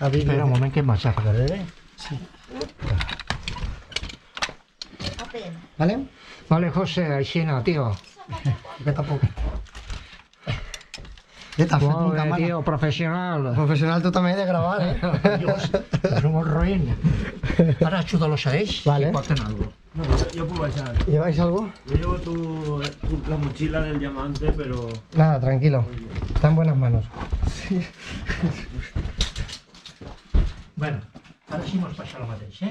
[SPEAKER 1] vídeo.
[SPEAKER 2] Espera un moment que em vaig a parar,
[SPEAKER 1] Sí. ¿Vale?
[SPEAKER 2] Vale, José, així no, tio.
[SPEAKER 1] Que tampoco. ¿Qué te has fet
[SPEAKER 2] Molt
[SPEAKER 1] un
[SPEAKER 2] bé,
[SPEAKER 1] cámara?
[SPEAKER 2] tio, professional.
[SPEAKER 1] Profesional tú también de grabar, ¿eh?
[SPEAKER 2] Dios, és molt roïn. Ara ajuda-los a ells
[SPEAKER 1] Vale.
[SPEAKER 2] i porten algo.
[SPEAKER 6] No, yo puedo echar.
[SPEAKER 1] ¿Lleváis algo?
[SPEAKER 6] Yo llevo la mochila del diamante, pero.
[SPEAKER 1] Nada, tranquilo. Está en buenas manos.
[SPEAKER 2] Bueno, ara sí mos passa el mateix,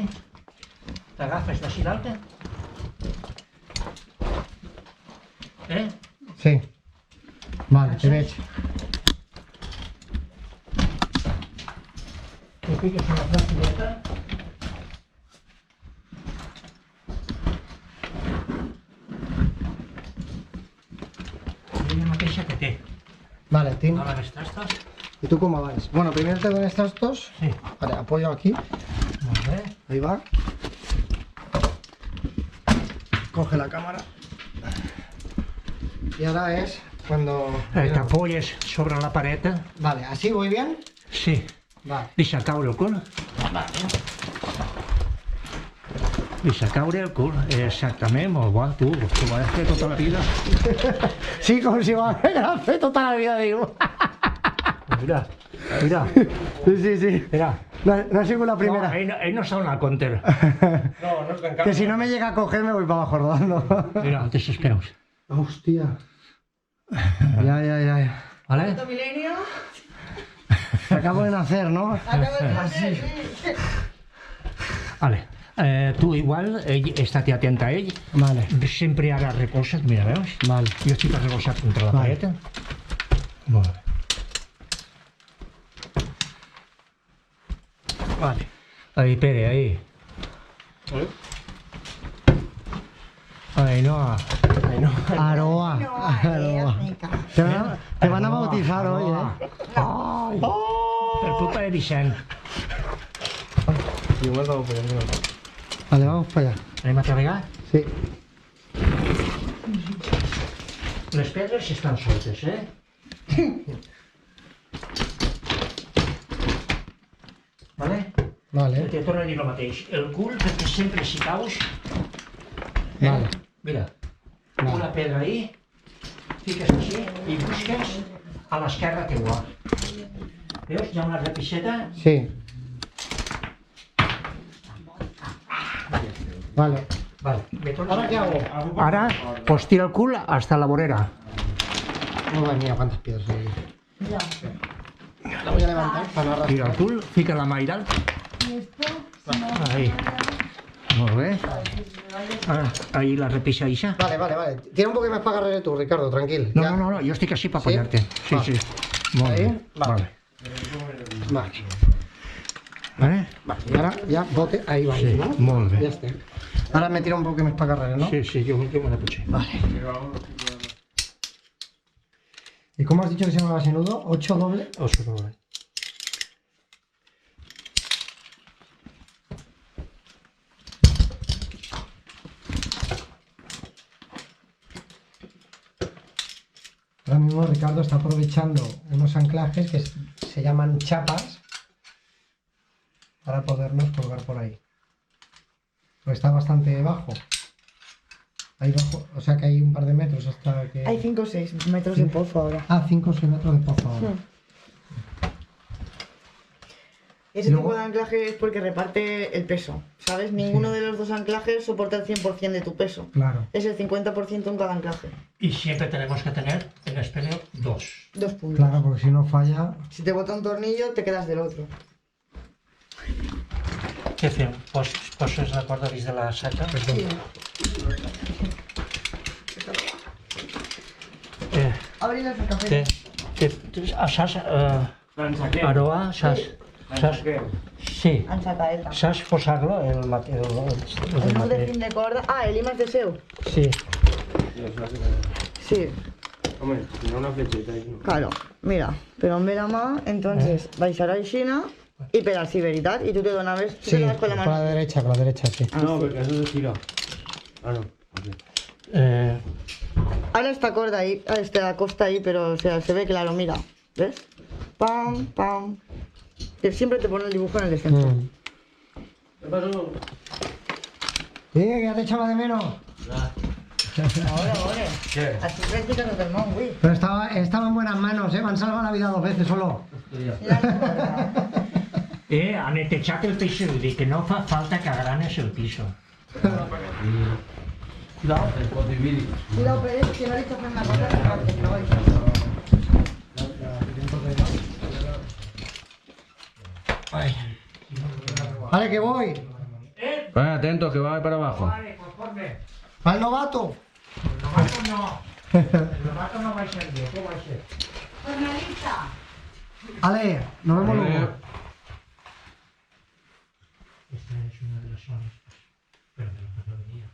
[SPEAKER 2] T'agafes d'ací l'alta?
[SPEAKER 1] Sí. Vale, te veig.
[SPEAKER 2] Te fiques una plantilleta. Ella mateixa que té.
[SPEAKER 1] Vale, Tim.
[SPEAKER 2] Ahora les trastos.
[SPEAKER 1] ¿Y tú cómo vas? Bueno, primero te doy estos dos.
[SPEAKER 2] Sí,
[SPEAKER 1] Vale, apoyo aquí.
[SPEAKER 2] molt bé.
[SPEAKER 1] Ahí va. Coge la cámara. Y ahora es cuando...
[SPEAKER 2] Te apoyes sobre la pared.
[SPEAKER 1] Vale, ¿así voy bien?
[SPEAKER 2] Sí.
[SPEAKER 1] Vale.
[SPEAKER 2] Deixa caure el cul. Deixa caure el cul. Exactament, molt bo. Tu ho has fet tota la vida.
[SPEAKER 1] Sí, como si me hubiera hace toda la vida, digo.
[SPEAKER 2] Mira, mira,
[SPEAKER 1] Sí, sí.
[SPEAKER 2] mira.
[SPEAKER 1] No ha sido la
[SPEAKER 2] No,
[SPEAKER 1] primera.
[SPEAKER 2] ell no està en la counter.
[SPEAKER 1] Que si no me llega a coger me voy para abajo rodando.
[SPEAKER 2] Mira, té els peus.
[SPEAKER 1] Hostia. Ya.
[SPEAKER 2] Vale?
[SPEAKER 4] Milenio.
[SPEAKER 1] Acabo de nacer, ¿no?
[SPEAKER 4] Acabo de nacer, sí.
[SPEAKER 2] Vale. Tu igual, estate atenta a ell.
[SPEAKER 1] Vale.
[SPEAKER 2] Sempre ara recolza't, mira, veus?
[SPEAKER 1] Vale.
[SPEAKER 2] Jo estic recolzat contra la
[SPEAKER 1] Vale.
[SPEAKER 2] paret. Molt bé. Vale. Ahí, Pere, ahí. Ainhoa. Ainhoa.
[SPEAKER 1] Aroa. Aroa. Te van a bautizar hoy, ¿eh?
[SPEAKER 2] Per culpa de Vicent.
[SPEAKER 1] Vale, vamos para allá.
[SPEAKER 2] Anem a treballar?
[SPEAKER 1] Sí.
[SPEAKER 2] Les pedres estan soltes, eh? Vale?
[SPEAKER 1] Vale.
[SPEAKER 2] Te torno a dir el mateix. El cul, perquè sempre si caus...
[SPEAKER 1] Vale.
[SPEAKER 2] Mira,
[SPEAKER 1] Vale.
[SPEAKER 2] una pedra ahí, fiques així i busques a l'esquerra teua. Veus? Hi ha una repisseta.
[SPEAKER 1] Sí. Vale.
[SPEAKER 2] Vale.
[SPEAKER 1] ¿Ahora qué hago?
[SPEAKER 2] Ara, pues tira el cul hasta la vorera.
[SPEAKER 1] Madre mía, cuántas piedras hay. La voy a levantar para no arrastrar.
[SPEAKER 2] Tira el cul, fica la mà i dalt. Ahí. Molt bé. Ara, ahí la repissa eixa.
[SPEAKER 1] Vale. Tira un poco más para agarrar tú, Ricardo, tranquilo.
[SPEAKER 2] No,
[SPEAKER 1] Ya.
[SPEAKER 2] no, jo estic així per apoyar-te. Sí,
[SPEAKER 1] Vale.
[SPEAKER 2] sí. Molt bé.
[SPEAKER 1] Ahí? Vale. Vale.
[SPEAKER 2] Vale?
[SPEAKER 1] Vale. Y ahora ya bote, ahí va.
[SPEAKER 2] Sí,
[SPEAKER 1] ¿no?
[SPEAKER 2] molt
[SPEAKER 1] Ya
[SPEAKER 2] bé.
[SPEAKER 1] está. Ahora me tira un poco más para agarrar, ¿no?
[SPEAKER 2] Sí, jo me la potser.
[SPEAKER 1] Vale. ¿Y cómo has dicho que se llamaba ese nudo? ¿8 doble?
[SPEAKER 2] Oso doble.
[SPEAKER 1] Ahora mismo Ricardo está aprovechando unos anclajes que se llaman chapas para podernos colgar por ahí. Pues está bastante bajo. Ahí bajo, o sea que hay un par de metros hasta que...
[SPEAKER 4] Hay 5 o 6 metros de pozo ahora.
[SPEAKER 1] Ah, 5 o 6 metros de pozo ahora.
[SPEAKER 4] Ese
[SPEAKER 1] Y
[SPEAKER 4] tipo
[SPEAKER 1] luego-
[SPEAKER 4] de anclaje es porque reparte el peso, ¿sabes? Ninguno de los dos anclajes soporta el 100% de tu peso.
[SPEAKER 1] Claro.
[SPEAKER 4] Es el 50% en cada anclaje.
[SPEAKER 2] Y siempre tenemos que tener en el peleo 2.
[SPEAKER 4] 2 puntos.
[SPEAKER 1] Claro, porque si no falla...
[SPEAKER 4] Si te bota un tornillo, te quedas del otro.
[SPEAKER 2] Què fem? Poses la corda dins de la saca?
[SPEAKER 4] Sí. Abrir la café.
[SPEAKER 2] Saps, Aroa, saps, sí,
[SPEAKER 4] En sacaeta.
[SPEAKER 2] saps posar-lo, el
[SPEAKER 4] El
[SPEAKER 2] material?
[SPEAKER 4] nudo de fin de corda. Ah, el imán de seu.
[SPEAKER 2] Sí.
[SPEAKER 4] Sí.
[SPEAKER 6] Hombre, tiene una flechita ahí.
[SPEAKER 4] Claro, mira, pero en ve la mà, entonces baixarà aixina i per així, veritat? I tu te donaves, tu
[SPEAKER 1] Sí,
[SPEAKER 4] te dones con la
[SPEAKER 1] con la
[SPEAKER 4] mano.
[SPEAKER 1] derecha, sí.
[SPEAKER 4] Ah,
[SPEAKER 6] No,
[SPEAKER 4] sí.
[SPEAKER 6] porque eso se tira. Ah, no. Ok.
[SPEAKER 4] Ahora esta corda ahí, la costa ahí, pero o sea, se ve claro, mira, ¿ves? Pam, pam. Que siempre te pone el dibujo en el descenso.
[SPEAKER 6] ¿Qué pasó?
[SPEAKER 1] Que ya te echaba de menos.
[SPEAKER 4] Ahora,
[SPEAKER 6] ¿Qué?
[SPEAKER 4] así practicas el mon, güey.
[SPEAKER 1] Pero estaba en buenas manos, me han salvado la vida 2 veces solo.
[SPEAKER 4] La corda.
[SPEAKER 2] Ha netejat el piso, vull dir que no fa falta que agranes el piso.
[SPEAKER 4] Cuidado, Pérez, que no le echas en la corda, que no vais.
[SPEAKER 1] Vale, que voy.
[SPEAKER 3] Pues atentos que va para abajo.
[SPEAKER 1] Al novato.
[SPEAKER 2] El novato no. El novato no va a ser bien, ¿cómo va a ser?
[SPEAKER 1] Ale, nos vemos luego.
[SPEAKER 2] Esta es una de las zonas, pero de la patología.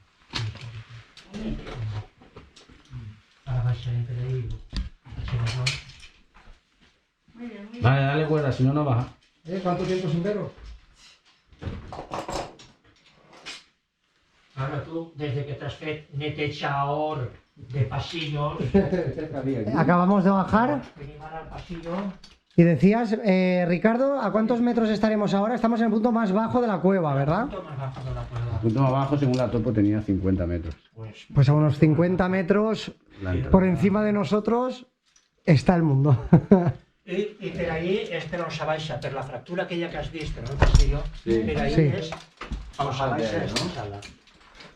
[SPEAKER 2] Ahora va a ser entre ahí.
[SPEAKER 3] Vale, dale cuerda, si no, no baja.
[SPEAKER 1] ¿Cuánto tiempo sin veros?
[SPEAKER 2] Claro, tú, desde que te has fet netejador de pasillos,
[SPEAKER 1] Acabamos de bajar
[SPEAKER 2] venim ara al pasillo.
[SPEAKER 1] y decías, Ricardo, ¿a cuántos metros estaremos ahora? Estamos en el punto más bajo de la cueva, ¿verdad?
[SPEAKER 2] Punto más bajo de la cuerda.
[SPEAKER 3] El punto más bajo, según la topo, tenía 50 metros.
[SPEAKER 2] Pues,
[SPEAKER 1] Pues a unos 50 metros
[SPEAKER 3] La entrada.
[SPEAKER 1] por encima de nosotros está el mundo.
[SPEAKER 2] I per allí és per on se baixa, per la fractura aquella que has vist en el pasillo,
[SPEAKER 3] Sí.
[SPEAKER 2] per allí
[SPEAKER 1] Sí.
[SPEAKER 2] és on se baixa esta sala.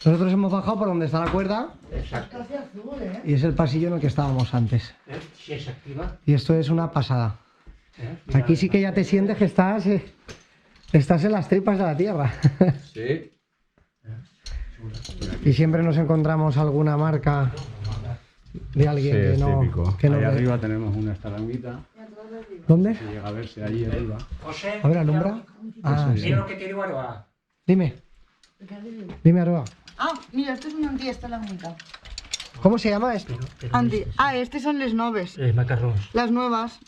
[SPEAKER 1] Nosotros hemos bajado por donde está la cuerda
[SPEAKER 2] Exacte.
[SPEAKER 4] Casi azul, ¿eh?
[SPEAKER 1] y es el pasillo en el que estábamos antes.
[SPEAKER 2] Si és activa.
[SPEAKER 1] Y esto es una pasada.
[SPEAKER 2] Mira,
[SPEAKER 1] Aquí sí que ya te sientes que estás en las tripas de la tierra.
[SPEAKER 3] Sí.
[SPEAKER 1] Y siempre nos encontramos alguna marca de alguien
[SPEAKER 3] Sí,
[SPEAKER 1] que
[SPEAKER 3] es
[SPEAKER 1] no...
[SPEAKER 3] típico.
[SPEAKER 1] que no
[SPEAKER 3] Ahí
[SPEAKER 1] ve.
[SPEAKER 3] arriba tenemos una estalagmita,
[SPEAKER 1] ¿Dónde?
[SPEAKER 3] que llega a verse allí arriba.
[SPEAKER 2] José,
[SPEAKER 1] A ver, alumbra. Ah, sí.
[SPEAKER 2] mira lo que te diu Aroa.
[SPEAKER 1] Dime. Dime, Aroa.
[SPEAKER 4] Ah, mira, esto es un anti-estalagmita.
[SPEAKER 1] ¿Cómo se llama esto?
[SPEAKER 4] Estos son les noves.
[SPEAKER 2] Macarrons.
[SPEAKER 4] Las nuevas.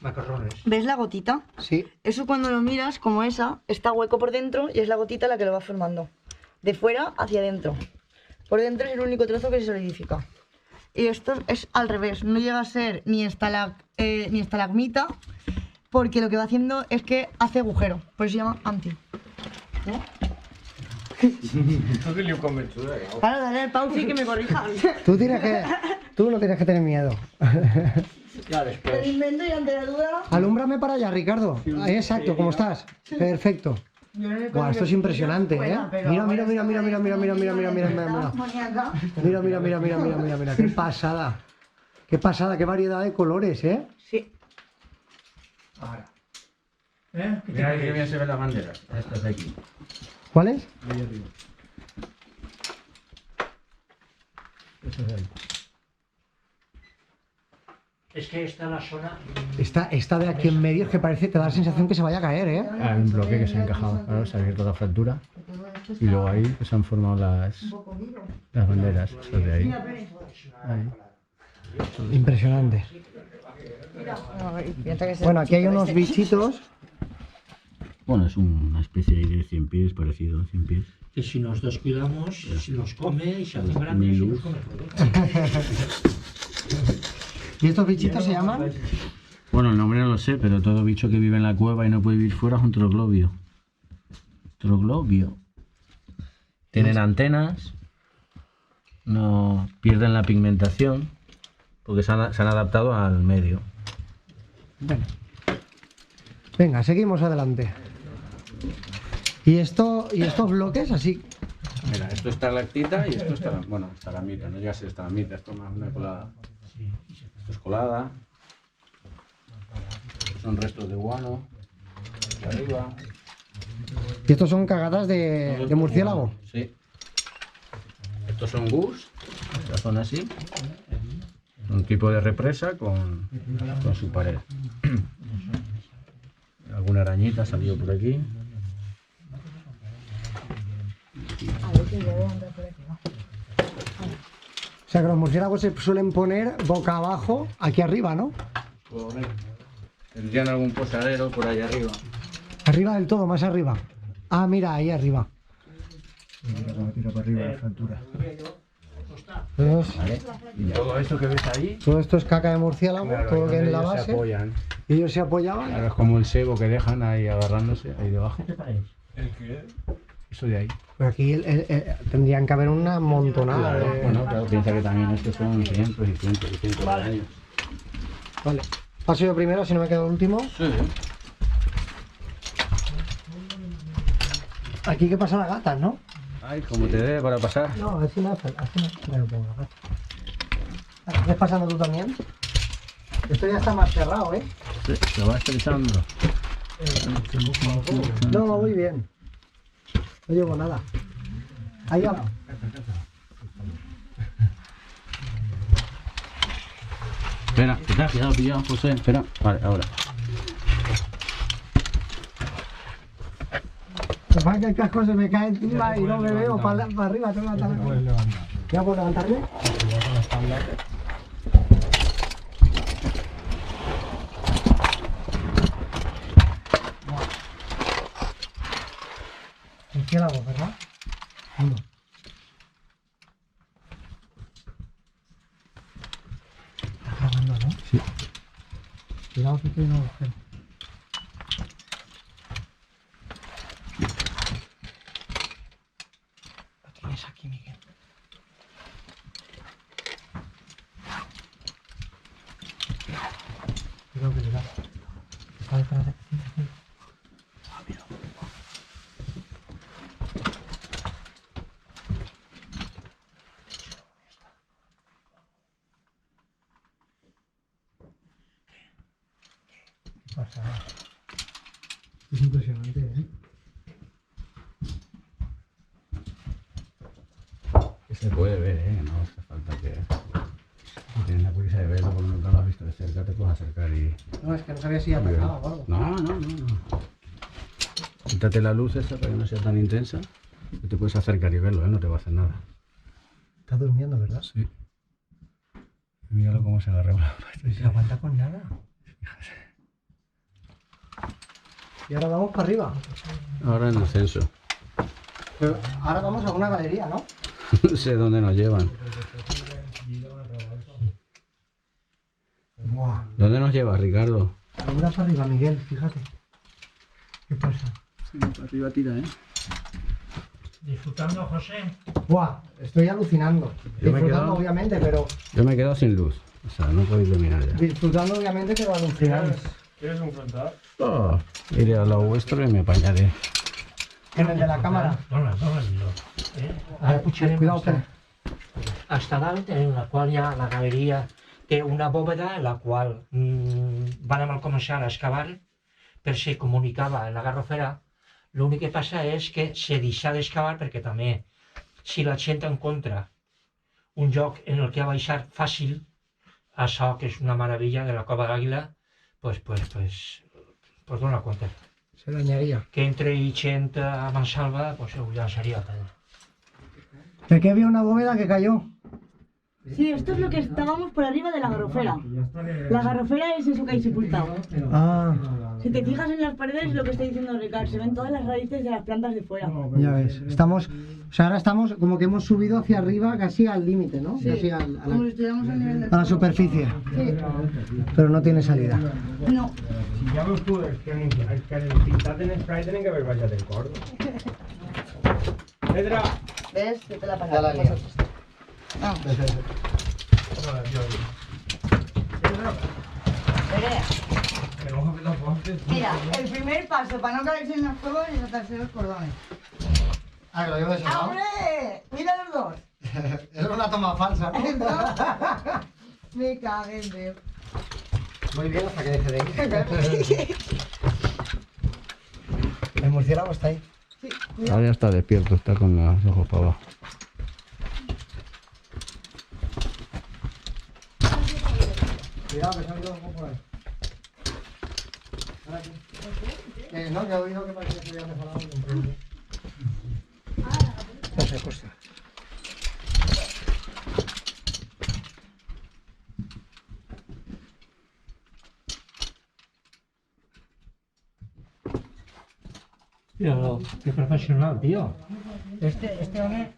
[SPEAKER 2] Macarrones.
[SPEAKER 4] ¿Ves la gotita?
[SPEAKER 1] Sí.
[SPEAKER 4] Eso cuando lo miras, como esa, está hueco por dentro y es la gotita la que lo va formando. De fuera hacia adentro. Por dentro es el único trozo que se solidifica. Y esto es al revés, no llega a ser ni estalagmita, porque lo que va haciendo es que hace agujero, por eso se llama anti. ¿No? Claro, dale al Paufi que me corrijan.
[SPEAKER 1] Tú no tienes que tener miedo.
[SPEAKER 2] Ja,
[SPEAKER 4] Te
[SPEAKER 2] després.
[SPEAKER 4] invento y ante la duda.
[SPEAKER 1] Alúmbrame para allá, Ricardo. Ahí, exacto, ¿cómo estás? Perfecto. Buah, esto es impresionante, ¿eh? Mira, mira, mira, mira, mira, mira, mira, mira, mira, mira, mira. Mira, mira, mira, mira, mira, mira, mira, qué pasada. Qué pasada, qué variedad de colores, ¿eh?
[SPEAKER 4] Sí.
[SPEAKER 2] Ara.
[SPEAKER 3] Mira ahí que bien se ven las banderas. Estas de aquí.
[SPEAKER 1] ¿Cuáles?
[SPEAKER 3] Ahí arriba. Estas de ahí.
[SPEAKER 2] És que esta la zona...
[SPEAKER 1] Esta de aquí en medio es que parece, te da la sensación que se vaya a caer, ¿eh?
[SPEAKER 3] Hay un bloque que se ha encajado, claro, se ha abierto la fractura y luego ahí pues, se han formado las banderas, esas de ahí. Ahí.
[SPEAKER 1] Impresionante. Bueno, aquí hay unos bichitos.
[SPEAKER 3] Bueno, es una especie de 100 pies, parecido a 100 pies.
[SPEAKER 2] Que si nos descuidamos, si los come y se hacen grandes y los come todos.
[SPEAKER 1] ¿Y estos bichitos se llaman?
[SPEAKER 3] Bueno, el nombre no lo sé, pero todo bicho que vive en la cueva y no puede vivir fuera es un troglobio. Troglobio. Tienen antenas, no pierden la pigmentación, porque se han adaptado al medio.
[SPEAKER 1] Venga, seguimos adelante. ¿Y estos bloques así?
[SPEAKER 3] Mira, esto es estalactita y esto es estalagmita, no llega a ser estalagmita, esto es más una colada. Esto es colada. Estos son restos de guano. De arriba.
[SPEAKER 1] ¿Y estos son cagadas de murciélago?
[SPEAKER 3] Sí. Estos son gus, esta zona así. Un tipo de represa con su pared. Alguna arañita ha salido por aquí.
[SPEAKER 1] O sea que los murciélagos se suelen poner boca abajo, aquí arriba, ¿no?
[SPEAKER 3] Tendrían algún posadero por ahí arriba.
[SPEAKER 1] Arriba del todo, más arriba. Ah, mira, ahí arriba.
[SPEAKER 3] Tira para arriba la fractura.
[SPEAKER 1] Entonces,
[SPEAKER 3] Todo esto que ves ahí,
[SPEAKER 1] todo esto es caca de murciélago, todo lo que hay en la
[SPEAKER 3] ellos se
[SPEAKER 1] base.
[SPEAKER 3] apoyan.
[SPEAKER 1] Y ellos se apoyaban.
[SPEAKER 3] Claro, es como el sebo que dejan ahí agarrándose, ahí debajo.
[SPEAKER 6] ¿El qué?
[SPEAKER 3] Eso de ahí.
[SPEAKER 1] Pero aquí tendrían que haber una montonada. de-
[SPEAKER 3] Bueno, claro, piensa que también estos son cientos y cientos y cientos de años.
[SPEAKER 1] Vale. Paso yo primero, si no me quedo último.
[SPEAKER 3] Sí.
[SPEAKER 1] Aquí hay que pasar a gatas, ¿no?
[SPEAKER 3] Ay, como te dé para pasar.
[SPEAKER 1] No, así no, así no. Me lo pongo a gatas. ¿Estás pasando tú también? Esto ya está más cerrado, ¿eh?
[SPEAKER 3] Sí, se va estresando.
[SPEAKER 1] No, muy bien. No llevo nada. Ahí va.
[SPEAKER 3] Espera, que te has quedado pillado, José. Espera, vale, ahora.
[SPEAKER 1] Lo que pasa es que el casco se me cae encima y no me veo para arriba, tengo que levantar. ¿Ya puedo levantarme? Murciélago, ¿verdad? Uno. cuidado que tiene un agujero. Lo tienes aquí, Miguel. Cuidado. Espérate. Mira. ¿Qué pasa? Es impresionante, ¿eh?
[SPEAKER 3] Que se puede ver, no hace falta que... Si tienes la prisa de verlo, porque nunca lo has visto de cerca, te puedes acercar y...
[SPEAKER 1] No, es que no sabía si atacaba o algo.
[SPEAKER 3] No. Quítate la luz esa para que no sea tan intensa, que te puedes acercar y verlo, no te va a hacer nada.
[SPEAKER 1] Está durmiendo, ¿verdad?
[SPEAKER 3] Sí. Míralo cómo se agarra la pasta.
[SPEAKER 1] Se aguanta con nada. Y ahora vamos para arriba.
[SPEAKER 3] Ahora en el ascenso.
[SPEAKER 1] Pero ahora vamos a una galería, ¿no?
[SPEAKER 3] No sé dónde nos llevan.
[SPEAKER 1] Buah.
[SPEAKER 3] ¿Dónde nos lleva, Ricardo?
[SPEAKER 1] Ahora para arriba, Miguel, fíjate. ¿Qué pasa?
[SPEAKER 3] Sí, para arriba tira,
[SPEAKER 2] Disfrutando, José.
[SPEAKER 1] Buah, estoy alucinando.
[SPEAKER 3] Yo me he
[SPEAKER 1] Disfrutando,
[SPEAKER 3] quedado-
[SPEAKER 1] obviamente, pero...
[SPEAKER 3] Yo me he quedado sin luz. O sea, no puedo iluminar ya.
[SPEAKER 1] Disfrutando, obviamente, pero alucinando.
[SPEAKER 6] ¿Quieres confrontar?
[SPEAKER 3] Oh, iré al lado vuestro y me apañaré.
[SPEAKER 1] En el de la cámara.
[SPEAKER 2] Dona,
[SPEAKER 1] A ver, cuidado, que...
[SPEAKER 2] Hasta dalt, en la qual hi ha la galeria, té una bóveda en la qual van començar a excavar per si comunicava en la garrofera. L'únic que passa és que se deixa d'excavar perquè també, si la gent encontra un lloc en el que ha baixar fàcil, això que és una meravella de la Cova d'Àguila, pues dona compte.
[SPEAKER 1] Se dañaría.
[SPEAKER 2] Que entre gent a mansalva, pues ho llançaria a pedra.
[SPEAKER 1] De que había una bóveda que cayó.
[SPEAKER 4] Sí, esto es lo que estábamos por arriba de la garrofera. La garrofera es eso que hay sepultado.
[SPEAKER 1] Ah,
[SPEAKER 4] Si te fijas en las paredes, lo que está diciendo Ricardo, se ven todas las raíces de las plantas de fuera.
[SPEAKER 1] ya ves. Estamos... O sea, ahora estamos como que hemos subido hacia arriba, casi al límite, ¿no?
[SPEAKER 4] Sí,
[SPEAKER 1] Casi
[SPEAKER 4] como si estuviéramos al nivel del
[SPEAKER 1] a la
[SPEAKER 4] suelo.
[SPEAKER 1] superficie.
[SPEAKER 4] Sí.
[SPEAKER 1] Pero no tiene salida.
[SPEAKER 4] No.
[SPEAKER 6] Si ja veus tu, és que el pintat en spray tenen que haver baixat el cordo. Pedra!
[SPEAKER 4] ¿Ves? Que te la
[SPEAKER 1] Ya la
[SPEAKER 4] pasas.
[SPEAKER 1] lío.
[SPEAKER 4] Ah.
[SPEAKER 6] Que no que t'apostes.
[SPEAKER 4] Mira, el primer paso para no caerse en los fuegos es atarse los cordones.
[SPEAKER 1] Ah, que lo llevo desarmado.
[SPEAKER 4] ¡Hombre! ¡Mira los dos!
[SPEAKER 1] Es una toma falsa, ¿no?
[SPEAKER 4] Me cagué, veo.
[SPEAKER 1] Muy bien, hasta que deje de ir. El murciélago está ahí.
[SPEAKER 4] Sí,
[SPEAKER 3] Ahora ya está despierto, está con los ojos para abajo.
[SPEAKER 1] Cuidado, que se ha oído algo por ahí. Ahora aquí. No, que he oído que parece que se había mejorado un poco. No sé, justo.
[SPEAKER 2] Míralo, qué profesional, tío. Este hombre...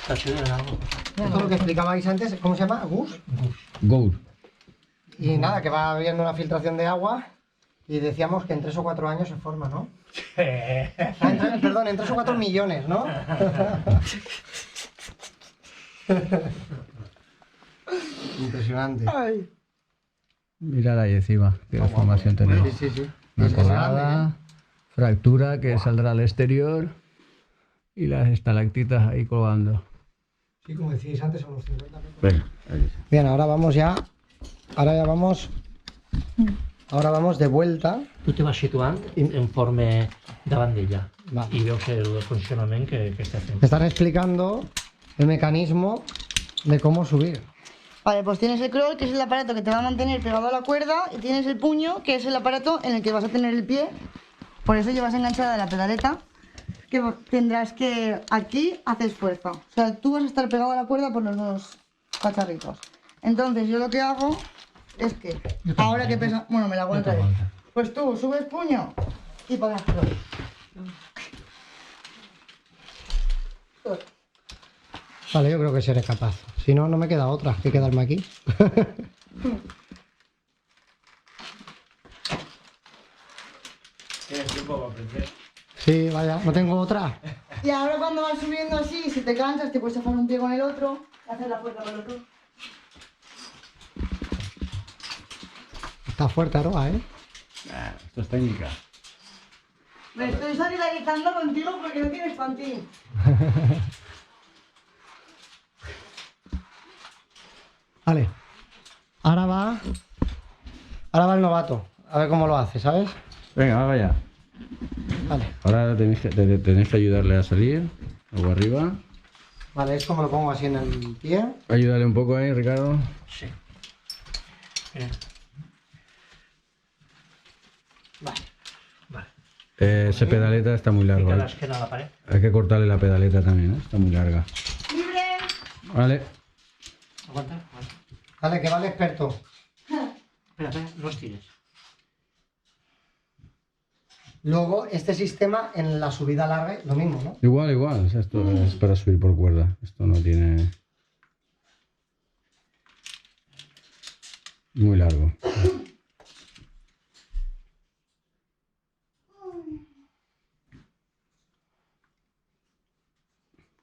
[SPEAKER 1] Esto es lo que explicabais antes, ¿cómo se llama? ¿Gus?
[SPEAKER 3] Gold.
[SPEAKER 1] Y nada, que va habiendo una filtración de agua y decíamos que en 3 o 4 años se forma, ¿no? Perdón, en 3 o 4 millones, ¿no? Impresionante.
[SPEAKER 3] Mirad ahí encima, qué deformación tenéis.
[SPEAKER 1] Sí, sí.
[SPEAKER 3] Una
[SPEAKER 1] Es grande,
[SPEAKER 3] colada, fractura que saldrá al exterior y las estalactitas ahí colgando.
[SPEAKER 1] Sí, como decíais antes, son los 50 metros.
[SPEAKER 3] Venga, ahí.
[SPEAKER 1] Bien, ahora vamos ya. Ahora ya vamos. Ahora vamos de vuelta.
[SPEAKER 2] Tu te vas situant en forma davant d'ella
[SPEAKER 1] Va.
[SPEAKER 2] i veus el funcionament que està fent.
[SPEAKER 1] Me están explicando el mecanismo de cómo subir.
[SPEAKER 4] Vale, pues tienes el crawl, que es el aparato que te va a mantener pegado a la cuerda, y tienes el puño, que es el aparato en el que vas a tener el pie. Por eso llevas enganchada la pedaleta, que tendrás que aquí haces fuerza. O sea, tú vas a estar pegado a la cuerda por los dos cacharritos. Entonces yo lo que hago es que, ahora que pesa... Bueno, me la aguantaré. Pues tú subes puño y para atrás.
[SPEAKER 1] Vale, yo creo que seré capaz. Si no, no me queda otra que quedarme aquí.
[SPEAKER 6] Tienes tiempo para aprender.
[SPEAKER 1] Sí, vaya, no tengo otra.
[SPEAKER 4] Y ahora cuando vas subiendo así, si te cansas, te puedes chafar un pie con el otro, hacer la fuerza con el otro.
[SPEAKER 1] Está fuerte, Aroa, ¿eh?
[SPEAKER 3] Esto es técnica.
[SPEAKER 4] Me estoy solidarizando contigo porque no tienes pantín.
[SPEAKER 1] Vale. Ahora va el novato. A ver cómo lo hace, ¿sabes?
[SPEAKER 3] Venga, vamos allá.
[SPEAKER 1] Vale.
[SPEAKER 3] Ahora tenéis que ayudarle a salir. Luego arriba.
[SPEAKER 1] Vale, esto me lo pongo así en el pie.
[SPEAKER 3] Ayúdale un poco ahí, Ricardo.
[SPEAKER 2] Sí. Mira. Vale. Vale.
[SPEAKER 3] Ese pedaleta está muy largo.
[SPEAKER 2] Pica la esquina a la pared.
[SPEAKER 3] Hay que cortarle la pedaleta también, ¿eh? Está muy larga.
[SPEAKER 4] ¡Libre!
[SPEAKER 3] Vale.
[SPEAKER 2] Aguanta. Vale.
[SPEAKER 1] Vale, que va el experto.
[SPEAKER 2] Espera, no estires.
[SPEAKER 1] Luego, este sistema en la subida larga, lo mismo, ¿no?
[SPEAKER 3] Igual. O sea, esto es para subir por cuerda. Esto no tiene... Muy largo.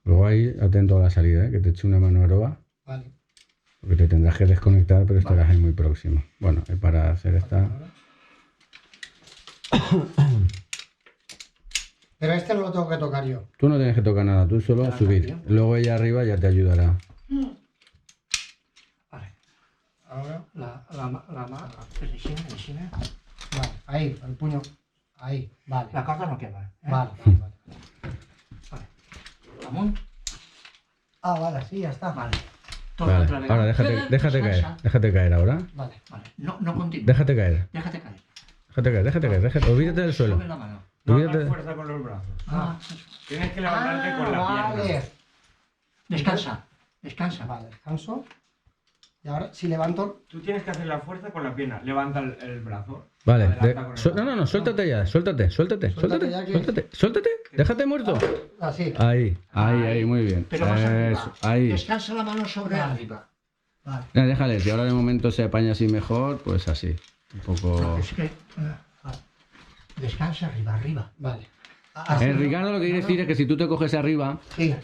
[SPEAKER 3] Luego ahí, atento a la salida, ¿eh? Que te eche una mano Aroa.
[SPEAKER 1] Vale.
[SPEAKER 3] Porque te tendrás que desconectar, pero estarás ahí muy próximo. Bueno, para hacer esta...
[SPEAKER 1] Pero este no lo tengo que tocar yo.
[SPEAKER 3] Tú no tienes que tocar nada, tú solo
[SPEAKER 2] Ya,
[SPEAKER 3] subir.
[SPEAKER 2] cambio.
[SPEAKER 3] Luego ella arriba ya te ayudará.
[SPEAKER 2] Vale.
[SPEAKER 1] Ahora.
[SPEAKER 2] La mano. Encima.
[SPEAKER 1] Vale, ahí, el puño. Ahí, vale.
[SPEAKER 2] La corda no quema.
[SPEAKER 1] Vale.
[SPEAKER 2] Vale. Amunt.
[SPEAKER 1] Ah, vale, sí, ya está.
[SPEAKER 2] Vale. Tot
[SPEAKER 3] Vale,
[SPEAKER 2] otra vez.
[SPEAKER 3] ahora déjate caer.
[SPEAKER 2] Descansa.
[SPEAKER 3] Déjate caer ahora.
[SPEAKER 1] Vale.
[SPEAKER 2] Vale. No continúes.
[SPEAKER 3] Déjate caer.
[SPEAKER 2] Déjate caer.
[SPEAKER 3] Olvídate del suelo.
[SPEAKER 2] Sube la mano.
[SPEAKER 6] No
[SPEAKER 3] Olvídate.
[SPEAKER 6] hagas fuerza con los brazos.
[SPEAKER 2] Ah,
[SPEAKER 6] Tienes que levantarte con la
[SPEAKER 1] vale.
[SPEAKER 6] pierna.
[SPEAKER 2] descansa. Descansa.
[SPEAKER 1] Vale, descanso. Y ahora, si levanto...
[SPEAKER 6] Tú tienes que hacer la fuerza con la pierna. Levanta el brazo.
[SPEAKER 3] Vale.
[SPEAKER 6] Adelanta con el brazo.
[SPEAKER 3] No, suéltate ya. Suéltate.
[SPEAKER 1] Suéltate ya que-
[SPEAKER 3] Suéltate. Déjate muerto.
[SPEAKER 1] Así.
[SPEAKER 3] Ahí, muy bien.
[SPEAKER 2] Pero más arriba.
[SPEAKER 3] Eso, ahí.
[SPEAKER 2] Descansa la mano sobre arriba.
[SPEAKER 1] Vale.
[SPEAKER 3] Déjale, si ahora de momento se apaña así mejor, pues así. Un poco...
[SPEAKER 2] Es que... Descansa arriba.
[SPEAKER 1] Vale.
[SPEAKER 3] Ricardo, lo que quiere decir es que si tú te coges arriba,
[SPEAKER 1] Sí.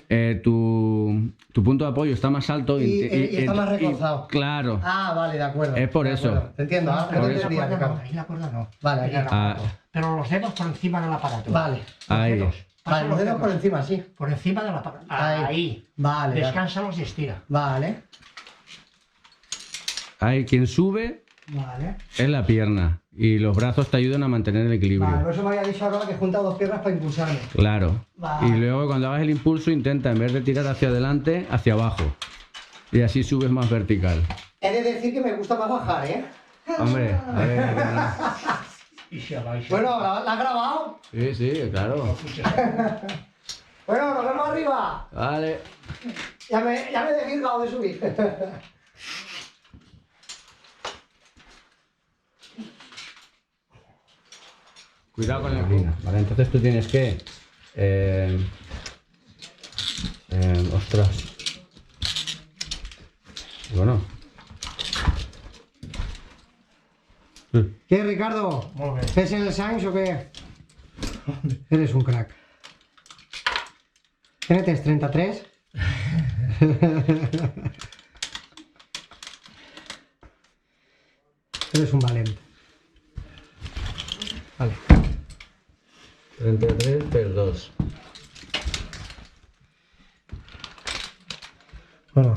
[SPEAKER 3] tu punto de apoyo está más alto
[SPEAKER 1] Y está más reforzado.
[SPEAKER 3] claro.
[SPEAKER 1] Ah, vale, de acuerdo.
[SPEAKER 3] Es por
[SPEAKER 1] de
[SPEAKER 3] eso.
[SPEAKER 1] acuerdo. Te entiendo, ahora
[SPEAKER 3] Por
[SPEAKER 1] te
[SPEAKER 3] eso.
[SPEAKER 1] entendía, Ricardo.
[SPEAKER 2] Ahí la cuerda no.
[SPEAKER 1] Vale, aquí.
[SPEAKER 2] Mira el aparato.
[SPEAKER 3] Ah.
[SPEAKER 2] Pero los dedos por encima del aparato.
[SPEAKER 1] Vale.
[SPEAKER 3] Ahí.
[SPEAKER 1] Vale, los dedos por encima, sí.
[SPEAKER 2] Por encima del aparato.
[SPEAKER 1] Ahí.
[SPEAKER 2] Ahí.
[SPEAKER 1] Vale.
[SPEAKER 2] Descánsalos y estira.
[SPEAKER 1] Vale.
[SPEAKER 3] Ahí, quien sube
[SPEAKER 1] Vale.
[SPEAKER 3] es la pierna y los brazos te ayudan a mantener el equilibrio.
[SPEAKER 1] Vale, por eso me había dicho ahora que he juntado dos piernas para impulsarme.
[SPEAKER 3] Claro.
[SPEAKER 1] Vale.
[SPEAKER 3] Y luego cuando hagas el impulso intenta en vez de tirar hacia adelante, hacia abajo. Y así subes más vertical.
[SPEAKER 1] He de decir que me gusta más bajar, ¿eh?
[SPEAKER 3] Hombre, a ver.
[SPEAKER 2] Y se va.
[SPEAKER 1] Bueno, ¿la has grabado?
[SPEAKER 3] Sí, claro.
[SPEAKER 1] Bueno, nos vemos arriba.
[SPEAKER 3] Vale.
[SPEAKER 1] Ya me he desvirgado de subir.
[SPEAKER 3] Cuidado con la neblina. Vale, entonces tú tienes que... ostras. Bueno.
[SPEAKER 1] ¿Qué, Ricardo?
[SPEAKER 2] Molt bé.
[SPEAKER 1] ¿Ves en el Sainz o qué? Eres un crack. ¿Qué metes? ¿33? Eres un valiente. Vale.
[SPEAKER 3] 33 per 2.
[SPEAKER 1] Bueno,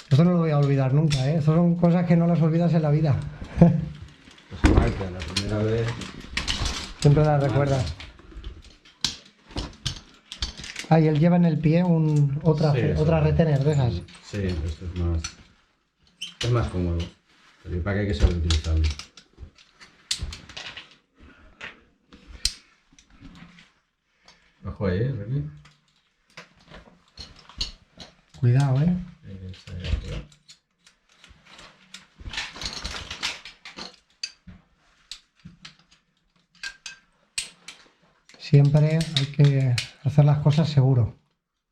[SPEAKER 1] esto no lo voy a olvidar nunca, ¿eh? Estas son cosas que no las olvidas en la vida.
[SPEAKER 3] Pues marca, la primera vez.
[SPEAKER 1] Siempre las recuerdas. Ah, y él lleva en el pie otra
[SPEAKER 3] Sí, eso.
[SPEAKER 1] retener de esas.
[SPEAKER 3] Sí, esto es más... Es más cómodo, pero para que hay que saber utilizarlo. Ojo ahí, Ricky.
[SPEAKER 1] Cuidado, ¿eh? Siempre hay que hacer las cosas seguro.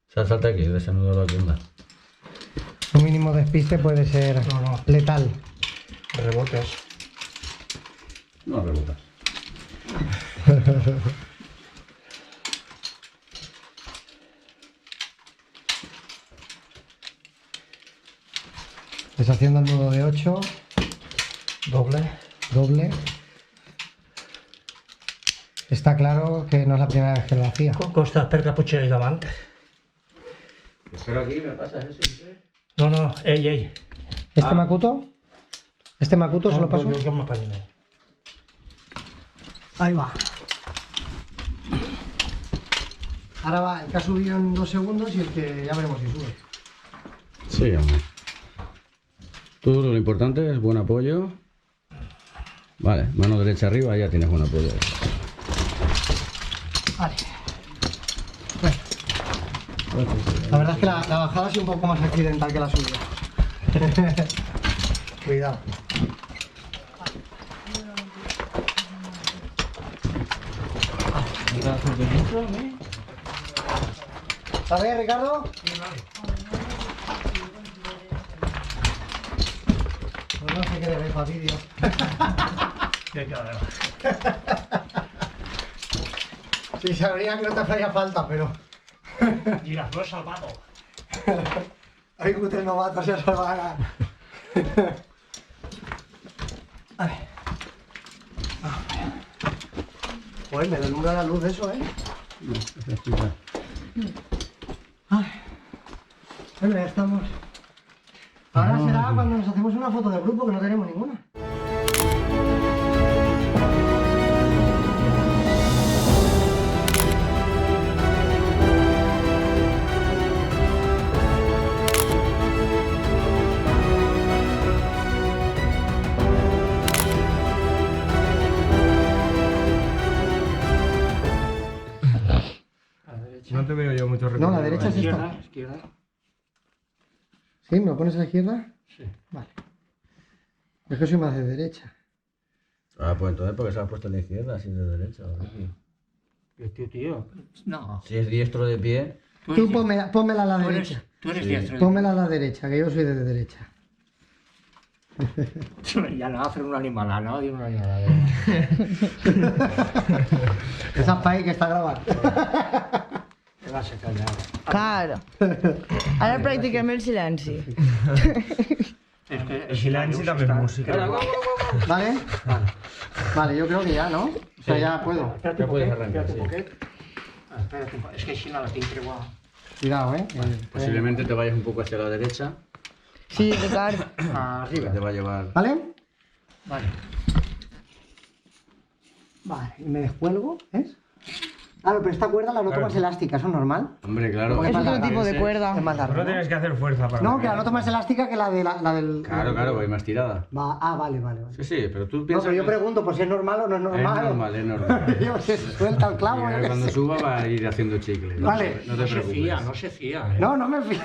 [SPEAKER 3] Salta aquí, desanudo la tienda.
[SPEAKER 1] Un mínimo despiste puede ser letal.
[SPEAKER 2] Rebotes.
[SPEAKER 3] No rebotas.
[SPEAKER 1] Deshaciendo el nudo de 8,
[SPEAKER 2] Doble.
[SPEAKER 1] doble. Está claro que no es la primera vez que lo hacía.
[SPEAKER 2] Costa per caputxer ahí davant.
[SPEAKER 3] Pero aquí me pasa eso.
[SPEAKER 2] No, ey.
[SPEAKER 1] ¿Este Makuto? ¿Este Makuto se lo paso?
[SPEAKER 2] Yo me apaño.
[SPEAKER 1] Ahí va. Ahora va, el que ha subido en 2 segundos y el que ya veremos si sube.
[SPEAKER 3] Sí, hombre. Tú lo importante es buen apoyo. Vale, mano derecha arriba, ya tienes buen apoyo.
[SPEAKER 1] Vale. Bueno, la verdad es que la bajada ha sido un poco más accidental que la subida. Cuidado. ¿Está bien, Ricardo? Pues no sé qué le ves para vídeo. Sí, sabría que no te hacía falta, pero...
[SPEAKER 2] Mira, lo he salvado.
[SPEAKER 1] Hay cutres novatos, se salvará. A ver. Joder, me deslumbra la luz eso, ¿eh? Ay. Bueno, ya estamos. Ahora será cuando nos hacemos una foto de grupo, que no tenemos ninguna.
[SPEAKER 6] No te veo yo mucho
[SPEAKER 1] No,
[SPEAKER 6] recorrido.
[SPEAKER 1] la derecha es esta.
[SPEAKER 2] Izquierda.
[SPEAKER 1] ¿Sí? ¿Me lo pones a la izquierda?
[SPEAKER 2] Sí.
[SPEAKER 1] Vale. Es que soy más de derecha.
[SPEAKER 3] Ah, pues entonces, ¿por qué se ha puesto a la izquierda si es de derecha?
[SPEAKER 2] Tío. No.
[SPEAKER 3] Si es diestro de pie,
[SPEAKER 1] Tú pónmela a la derecha.
[SPEAKER 2] Tú eres diestro.
[SPEAKER 1] Pónmela a la derecha, que yo soy de derecha.
[SPEAKER 2] Ya no hacer una animalada, no digo una animalada.
[SPEAKER 1] Esa es para ahí que está grabada.
[SPEAKER 2] Te vas a callar.
[SPEAKER 4] Claro. Ara practiquem el silenci.
[SPEAKER 2] Es que
[SPEAKER 6] El silenci també és música.
[SPEAKER 1] ¿Vale? Vale, yo creo que ya, ¿no? O sea, ya puedo.
[SPEAKER 2] Espérate
[SPEAKER 3] Ya
[SPEAKER 2] un
[SPEAKER 3] puedes
[SPEAKER 2] poquet,
[SPEAKER 3] arrancar,
[SPEAKER 2] espérate un
[SPEAKER 3] sí.
[SPEAKER 2] poquet. Espérate un poquet. Es que si no la tinc creuada.
[SPEAKER 1] Cuidado, ¿eh?
[SPEAKER 3] posiblemente te vayas un poco hacia la derecha,
[SPEAKER 4] Sí, Ricard.
[SPEAKER 3] que
[SPEAKER 2] Arriba.
[SPEAKER 3] te va a llevar...
[SPEAKER 1] ¿Vale?
[SPEAKER 2] Vale.
[SPEAKER 1] Vale, y me descuelgo, ¿ves? Claro, pero esta cuerda la noto más elástica, ¿eso es normal?
[SPEAKER 3] Hombre, claro.
[SPEAKER 1] Es
[SPEAKER 4] Es
[SPEAKER 1] más
[SPEAKER 4] otro
[SPEAKER 1] larga,
[SPEAKER 4] tipo de cuerda.
[SPEAKER 1] Es más larga.
[SPEAKER 6] No
[SPEAKER 1] ¿no?
[SPEAKER 6] tienes que hacer fuerza para...
[SPEAKER 1] No, que la noto más elástica que la del...
[SPEAKER 3] Claro, va más tirada.
[SPEAKER 1] Vale.
[SPEAKER 3] Sí, sí, pero tú
[SPEAKER 1] No,
[SPEAKER 3] piensas
[SPEAKER 1] pero yo
[SPEAKER 3] que
[SPEAKER 1] pregunto por si es normal o no es normal.
[SPEAKER 3] es normal.
[SPEAKER 1] Yo se suelta el clavo.
[SPEAKER 3] Y
[SPEAKER 1] yo qué
[SPEAKER 3] cuando
[SPEAKER 1] sé.
[SPEAKER 3] suba va a ir haciendo chicle.
[SPEAKER 1] Vale.
[SPEAKER 3] No te
[SPEAKER 2] No se
[SPEAKER 3] preocupes.
[SPEAKER 2] fía, no se fía.
[SPEAKER 1] No, no me fío.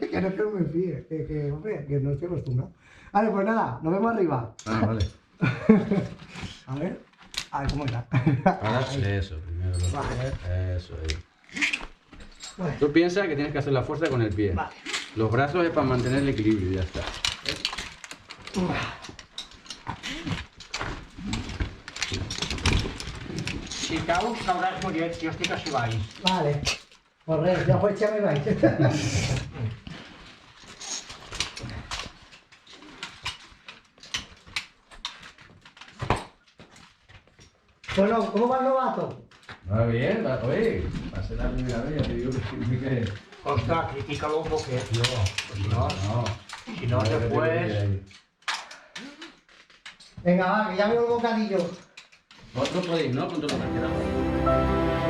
[SPEAKER 1] Que no es que no me fíe. Hombre, que no estoy acostumbrado. Vale, pues nada, nos vemos arriba.
[SPEAKER 3] Ah, vale.
[SPEAKER 1] A ver cómo era.
[SPEAKER 3] Ahora eso, primero lo eso ahí.
[SPEAKER 1] Bueno.
[SPEAKER 3] Tú piensas que tienes que hacer la fuerza con el pie.
[SPEAKER 1] Vale.
[SPEAKER 3] Los brazos es para mantener el equilibrio y ya está.
[SPEAKER 2] Si caus, cauràs mollet. Jo estic així baix.
[SPEAKER 1] Vale. Pues res, ja ho echem i vaig. Bueno, ¿cómo va el novato?
[SPEAKER 3] Va bien, oye, va a ser la primera vez, ya te digo que...
[SPEAKER 2] Ostres, critica-lo un poquet, jo. Si no,
[SPEAKER 3] No,
[SPEAKER 2] si no, después...
[SPEAKER 1] Venga, va, que ya veo el bocadillo.
[SPEAKER 3] Vosotros podéis, ¿no? Con todo lo que quedamos.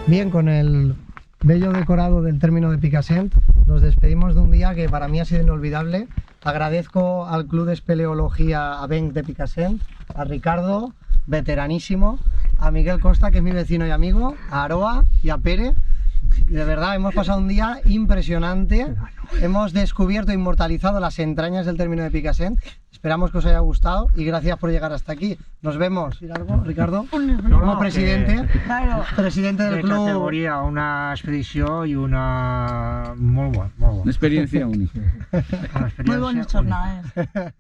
[SPEAKER 1] Bien, con el bello decorado del término de Picassent, nos despedimos de un día que para mí ha sido inolvidable. Agradezco al Club de Espeleología Avenc de Picassent, a Ricardo, veteranísimo, a Miguel Costa, que es mi vecino y amigo, a Aroa y a Pere. De verdad, hemos pasado un día impresionante. Hemos descubierto e inmortalizado las entrañas del término de Picassent. Esperamos que os haya gustado y gracias por llegar hasta aquí. Nos vemos. ¿Ir algo, Ricardo? Como presidente, presidente del club.
[SPEAKER 2] Categoria, una expedició i una... molt bona, molt bona.
[SPEAKER 3] Una experiencia única.
[SPEAKER 2] Una experiència
[SPEAKER 4] Muy buenas
[SPEAKER 2] única.
[SPEAKER 4] jornadas.